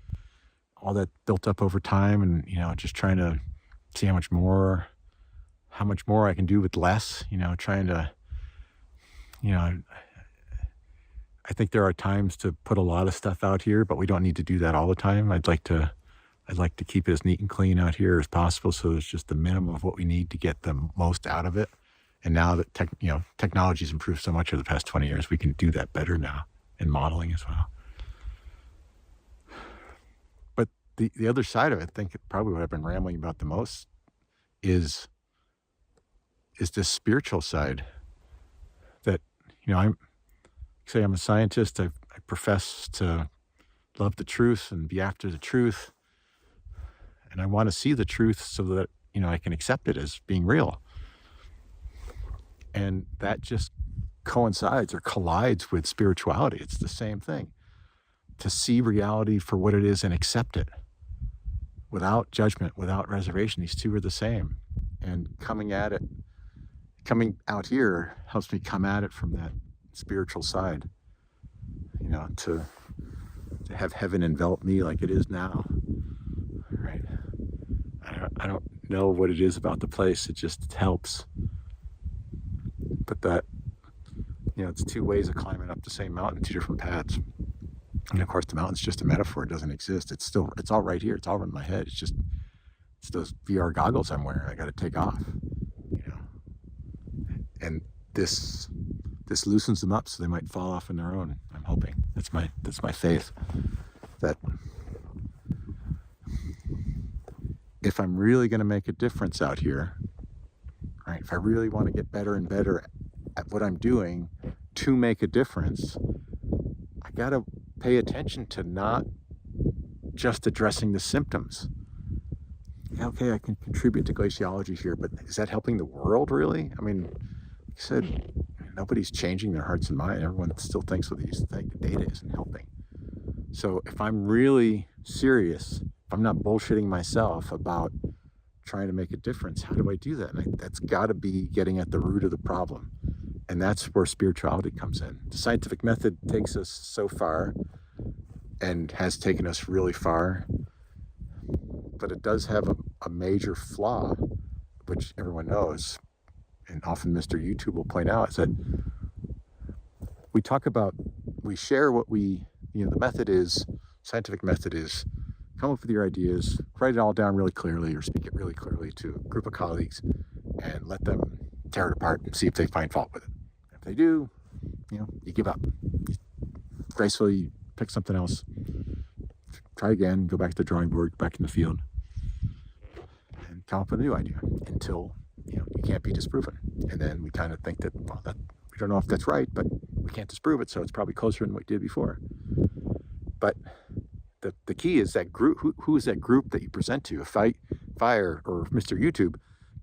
All that built up over time and, just trying to see how much more I can do with less, trying to, I think there are times to put a lot of stuff out here, but we don't need to do that all the time. I'd like to keep it as neat and clean out here as possible, so it's just the minimum of what we need to get the most out of it. And now that technology's improved so much over the past 20 years, we can do that better now in modeling as well. But the other side of it, I think probably what I've been rambling about the most is is this spiritual side that, I'm a scientist. I profess to love the truth and be after the truth. And I want to see the truth so that, I can accept it as being real. And that just coincides or collides with spirituality. It's the same thing. To see reality for what it is and accept it without judgment, without reservation. These two are the same. And coming out here helps me come at it from that spiritual side, to have heaven envelop me like it is now, right? I don't know what it is about the place. It just helps. But that, it's two ways of climbing up the same mountain, two different paths. And of course, the mountain's just a metaphor. It doesn't exist. It's all right here. It's all in my head. It's those VR goggles I'm wearing. I got to take off, And this loosens them up so they might fall off on their own. I'm hoping. That's my faith. That if I'm really going to make a difference out here, right? If I really want to get better and better at what I'm doing to make a difference, I got to pay attention to not just addressing the symptoms. Yeah, okay, I can contribute to glaciology here, but is that helping the world really? I mean, like I said, nobody's changing their hearts and minds. Everyone still thinks what they used to think. The data isn't helping. So if I'm really serious, if I'm not bullshitting myself about trying to make a difference, how do I do that? And that's got to be getting at the root of the problem. And that's where spirituality comes in. The scientific method takes us so far and has taken us really far, but it does have a major flaw, which everyone knows, and often Mr. YouTube will point out, is that we share what the scientific method is, come up with your ideas, write it all down really clearly or speak it really clearly to a group of colleagues and let them tear it apart and see if they find fault with it. If they do, you give up. You gracefully pick something else, try again, go back to the drawing board, go back in the field, and come up with a new idea until you can't be disproven. And then we kind of think that, we don't know if that's right, but we can't disprove it, so it's probably closer than what we did before. But the key is that group. Who is that group that you present to? If Fire or Mr. YouTube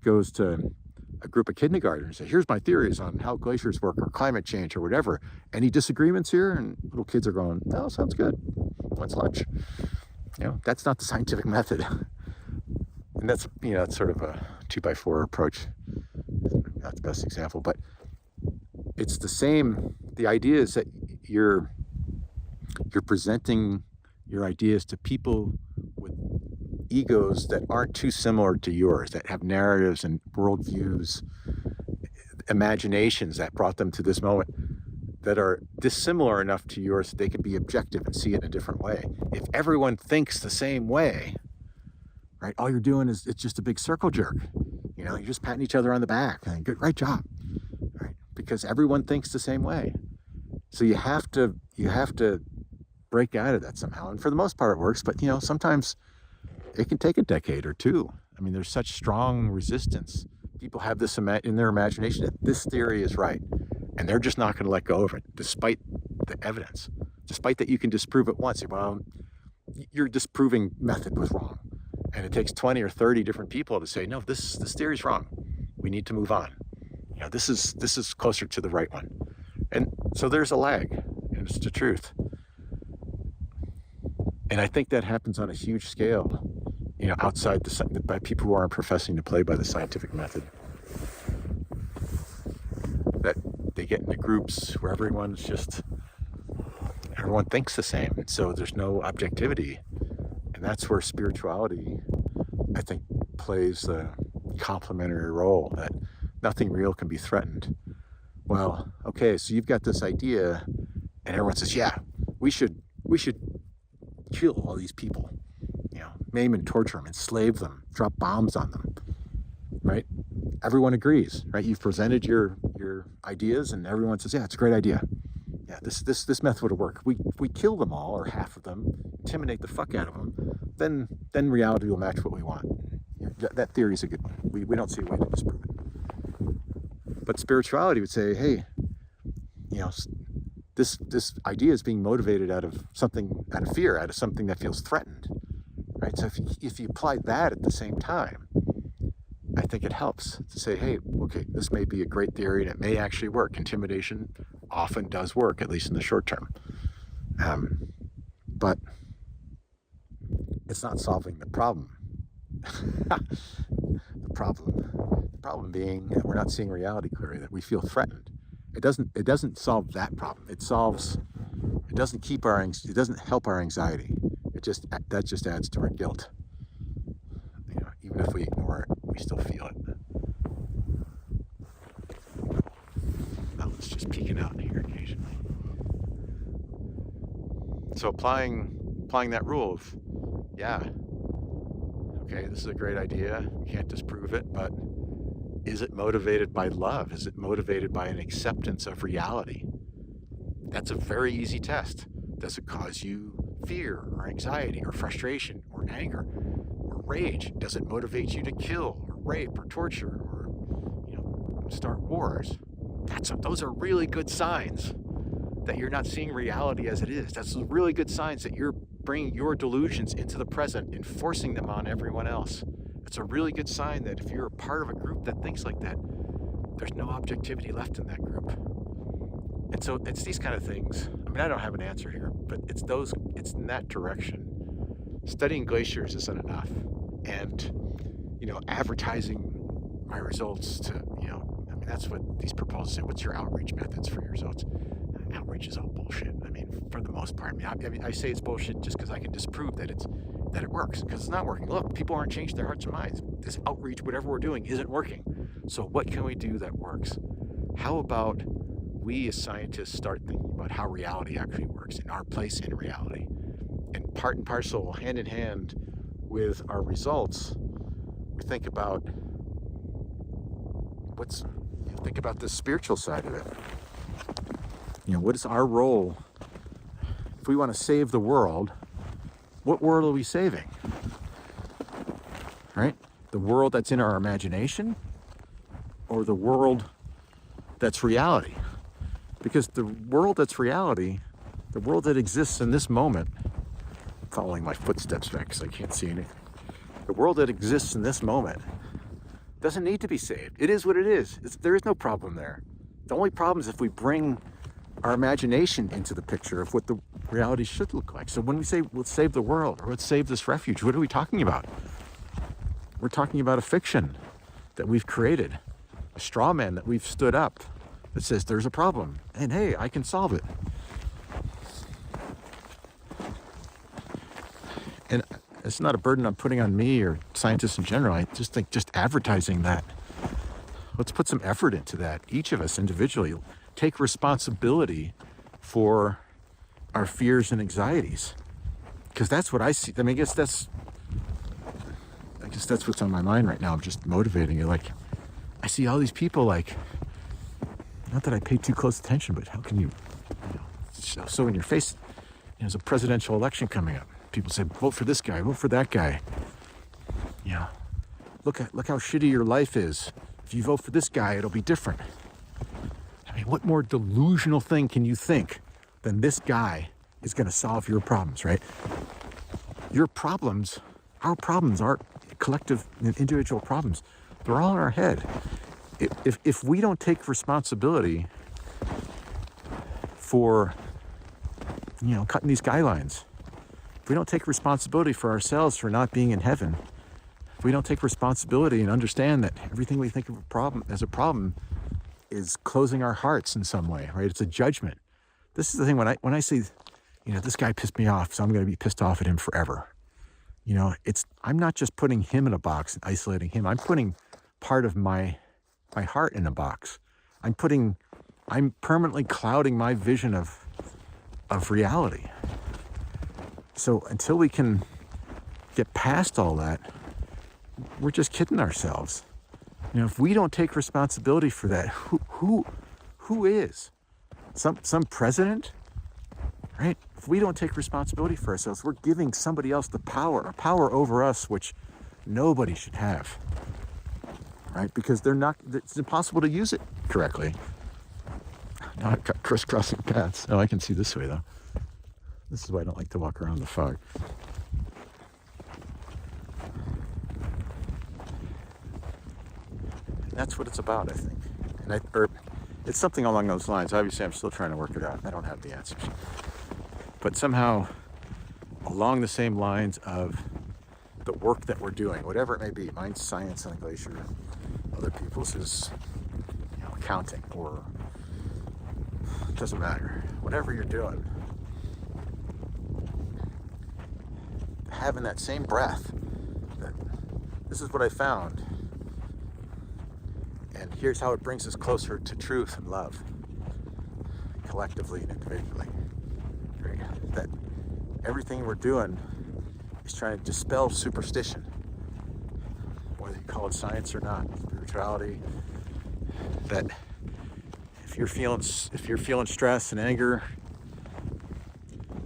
goes to a group of kindergartners and says, here's my theories on how glaciers work or climate change or whatever. Any disagreements here? And little kids are going, no, sounds good. When's lunch? That's not the scientific method. And that's, it's sort of a 2x4 approach. Not the best example, but it's the same. The idea is that you're presenting your ideas to people with egos that aren't too similar to yours, that have narratives and worldviews, imaginations that brought them to this moment that are dissimilar enough to yours that they can be objective and see it in a different way. If everyone thinks the same way, right, all you're doing is it's just a big circle jerk. You're just patting each other on the back and good, great job, right? Because everyone thinks the same way. So you have to break out of that somehow. And for the most part it works, but sometimes it can take a decade or two. I mean, there's such strong resistance. People have this in their imagination that this theory is right, and they're just not going to let go of it, despite the evidence. Despite that you can disprove it once. Well, your disproving method was wrong. And it takes 20 or 30 different people to say, no, this theory is wrong. We need to move on. This is closer to the right one. And so there's a lag, and it's the truth. And I think that happens on a huge scale, outside by people who aren't professing to play by the scientific method. That they get into groups where everyone thinks the same, and so there's no objectivity. And that's where spirituality, I think, plays a complementary role, that nothing real can be threatened. Well, okay, so you've got this idea, and everyone says, yeah, we should kill all these people, maim and torture them, enslave them, drop bombs on them, right? Everyone agrees, right? You've presented your ideas, and everyone says, yeah, it's a great idea. Yeah, this method would work. If we kill them all, or half of them, intimidate the fuck out of them, then reality will match what we want. That theory is a good one. We don't see a way to disprove it. But spirituality would say, hey, you know, this idea is being motivated out of fear, out of something that feels threatened, right? So if you apply that at the same time, I think it helps to say, hey, okay, this may be a great theory and it may actually work. Intimidation often does work, at least in the short term. But it's not solving the problem. The problem being that we're not seeing reality clearly, that we feel threatened. It doesn't solve that problem. It doesn't help our anxiety. That just adds to our guilt. You know, even if we ignore it, we still feel it. Oh, it's just peeking out in here occasionally. So applying that rule of, yeah, okay, this is a great idea. We can't disprove it, but is it motivated by love? Is it motivated by an acceptance of reality? That's a very easy test. Does it cause you fear or anxiety or frustration or anger or rage? Does it motivate you to kill or rape or torture or, you know, start wars? Those are really good signs that you're not seeing reality as it is. That's really good signs that you're bringing your delusions into the present and forcing them on everyone else. It's a really good sign that if you're a part of a group that thinks like that, there's no objectivity left in that group. And so it's these kind of things. I mean, I don't have an answer here, but it's in that direction. Studying glaciers isn't enough. And, you know, advertising my results to, you know, I mean, that's what these proposals say. What's your outreach methods for your results? Outreach is all bullshit. I mean, for the most part. I mean, I say it's bullshit just because I can disprove that it works, because it's not working. Look, people aren't changing their hearts and minds. This outreach, whatever we're doing, isn't working. So what can we do that works? How about we as scientists start thinking about how reality actually works, in our place in reality, and part and parcel, hand in hand with our results, we think about the spiritual side of it. You know, what is our role? If we want to save the world, what world are we saving? Right? The world that's in our imagination, or the world that's reality? Because the world that's reality, the world that exists in this moment, I'm following my footsteps back because I can't see anything. The world that exists in this moment doesn't need to be saved. It is what it is. There is no problem there. The only problem is if we bring our imagination into the picture of what the reality should look like. So when we say, let's save the world, or let's save this refuge, what are we talking about? We're talking about a fiction that we've created, a straw man that we've stood up that says there's a problem, and hey, I can solve it. And it's not a burden I'm putting on me or scientists in general. I just think just advertising that. Let's put some effort into that. Each of us individually take responsibility for our fears and anxieties, because that's what I see. I mean, I guess that's what's on my mind right now. I'm just motivating you. Like, I see all these people, like, not that I pay too close attention, but how can you know, so in your face, there's a presidential election coming up. People say, vote for this guy, vote for that guy. You know, look how shitty your life is. If you vote for this guy, it'll be different. I mean, what more delusional thing can you think than this guy is going to solve your problems, right? Your problems, our problems, our collective and individual problems, they're all in our head. If we don't take responsibility for, you know, cutting these guidelines, if we don't take responsibility for ourselves for not being in heaven, if we don't take responsibility and understand that everything we think of as a problem is closing our hearts in some way, right? It's a judgment. This is the thing, when I say, you know, this guy pissed me off, so I'm going to be pissed off at him forever. You know, I'm not just putting him in a box and isolating him. I'm putting part of my heart in a box. I'm permanently clouding my vision of reality. So until we can get past all that, we're just kidding ourselves. You know, if we don't take responsibility for that, who is? Some president, right? If we don't take responsibility for ourselves, we're giving somebody else a power over us, which nobody should have, right? Because it's impossible to use it correctly. Now I've got crisscrossing paths. Oh, I can see this way though. This is why I don't like to walk around in the fog. And that's what it's about, I think. Or it's something along those lines. Obviously, I'm still trying to work it out. I don't have the answers. But somehow, along the same lines of the work that we're doing, whatever it may be, mine's science on a glacier, other people's is, accounting, or it doesn't matter. Whatever you're doing, having that same breath, that this is what I found, and here's how it brings us closer to truth and love, collectively and individually. Right? That everything we're doing is trying to dispel superstition, whether you call it science or not, spirituality. That if you're feeling stress and anger,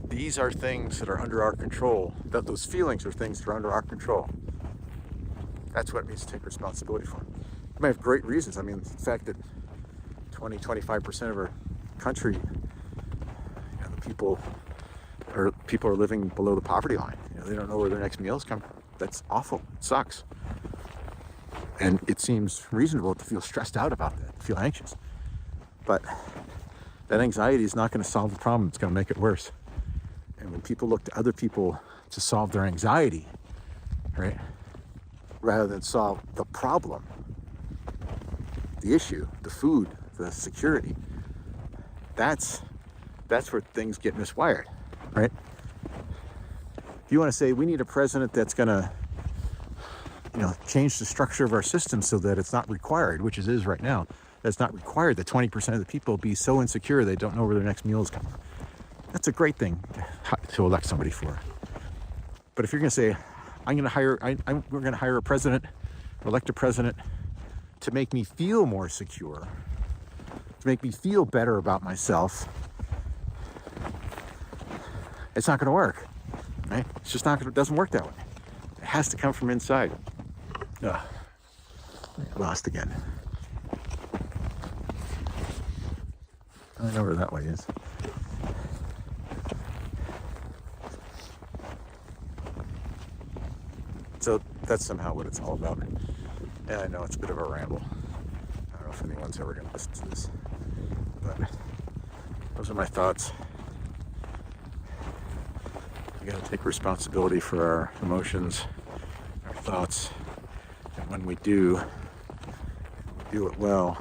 these are things that are under our control. That those feelings are things that are under our control. That's what it means to take responsibility for. You might have great reasons. I mean, the fact that 25% of our country, the people are living below the poverty line. They don't know where their next meals come from. That's awful. It sucks. And it seems reasonable to feel stressed out about that, to feel anxious. But that anxiety is not going to solve the problem. It's going to make it worse. And when people look to other people to solve their anxiety, right, rather than solve the problem, the issue, the food, the security, that's where things get miswired, right? If you want to say we need a president that's going to, change the structure of our system so that it's not required, which it is right now, that's not required that 20% of the people be so insecure they don't know where their next meal is coming. That's a great thing to elect somebody for. But if you're going to say, we're going to hire a president, elect a president to make me feel more secure, to make me feel better about myself, it's not going to work, right? It's just not going to, it doesn't work that way. It has to come from inside. Lost again. I know where that way is. So that's somehow what it's all about. And I know it's a bit of a ramble. I don't know if anyone's ever going to listen to this. But those are my thoughts. We got to take responsibility for our emotions, our thoughts. And when we do it well,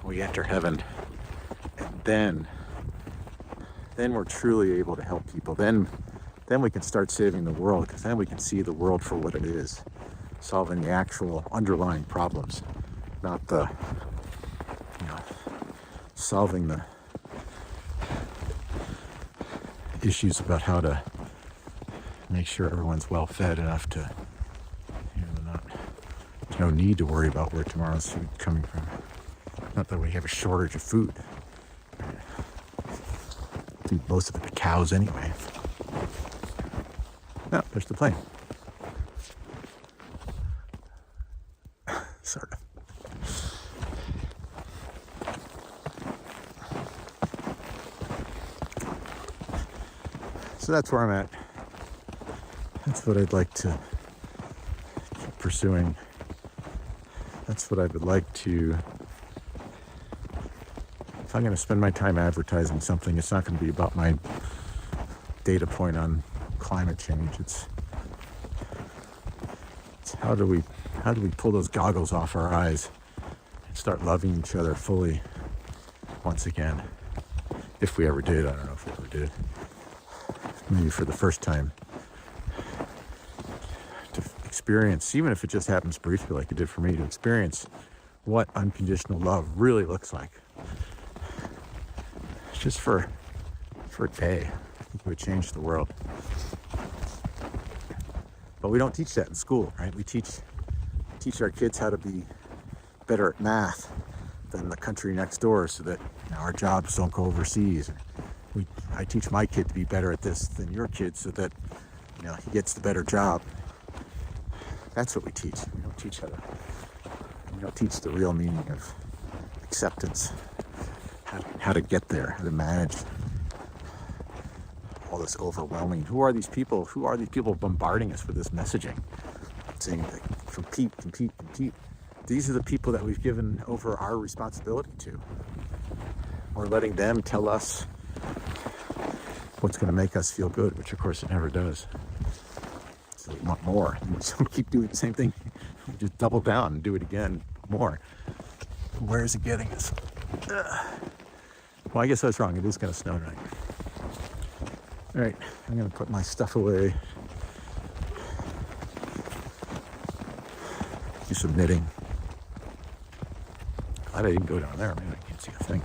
we enter heaven. And then we're truly able to help people. Then we can start saving the world, because then we can see the world for what it is, solving the actual underlying problems, not the, solving the issues about how to make sure everyone's well fed enough to, there's no need to worry about where tomorrow's food coming from. Not that we have a shortage of food. Feed most of it to cows anyway. Oh, there's the plane. Sort of. So that's where I'm at. That's what I'd like to keep pursuing. That's what I would like to... If I'm going to spend my time advertising something, it's not going to be about my data point on climate change. It's how do we pull those goggles off our eyes and start loving each other fully once again. If we ever did. I don't know if we ever did. Maybe for the first time. To experience, even if it just happens briefly like it did for me, to experience what unconditional love really looks like. Just for a day, I think it would change the world. But we don't teach that in school, right? We teach our kids how to be better at math than the country next door, so that our jobs don't go overseas. I teach my kid to be better at this than your kid, so that he gets the better job. That's what we teach. We don't teach how to We don't teach the real meaning of acceptance, how to get there, how to manage all this overwhelming. Who are these people? Who are these people bombarding us with this messaging? Saying like, compete, compete, compete. These are the people that we've given over our responsibility to. We're letting them tell us what's going to make us feel good, which of course it never does. So we want more. We keep doing the same thing. We just double down and do it again, more. Where is it getting us? Well, I guess I was wrong. It is going to snow tonight. All right, I'm going to put my stuff away. Do some knitting. Glad I didn't go down there. Maybe I can't see a thing.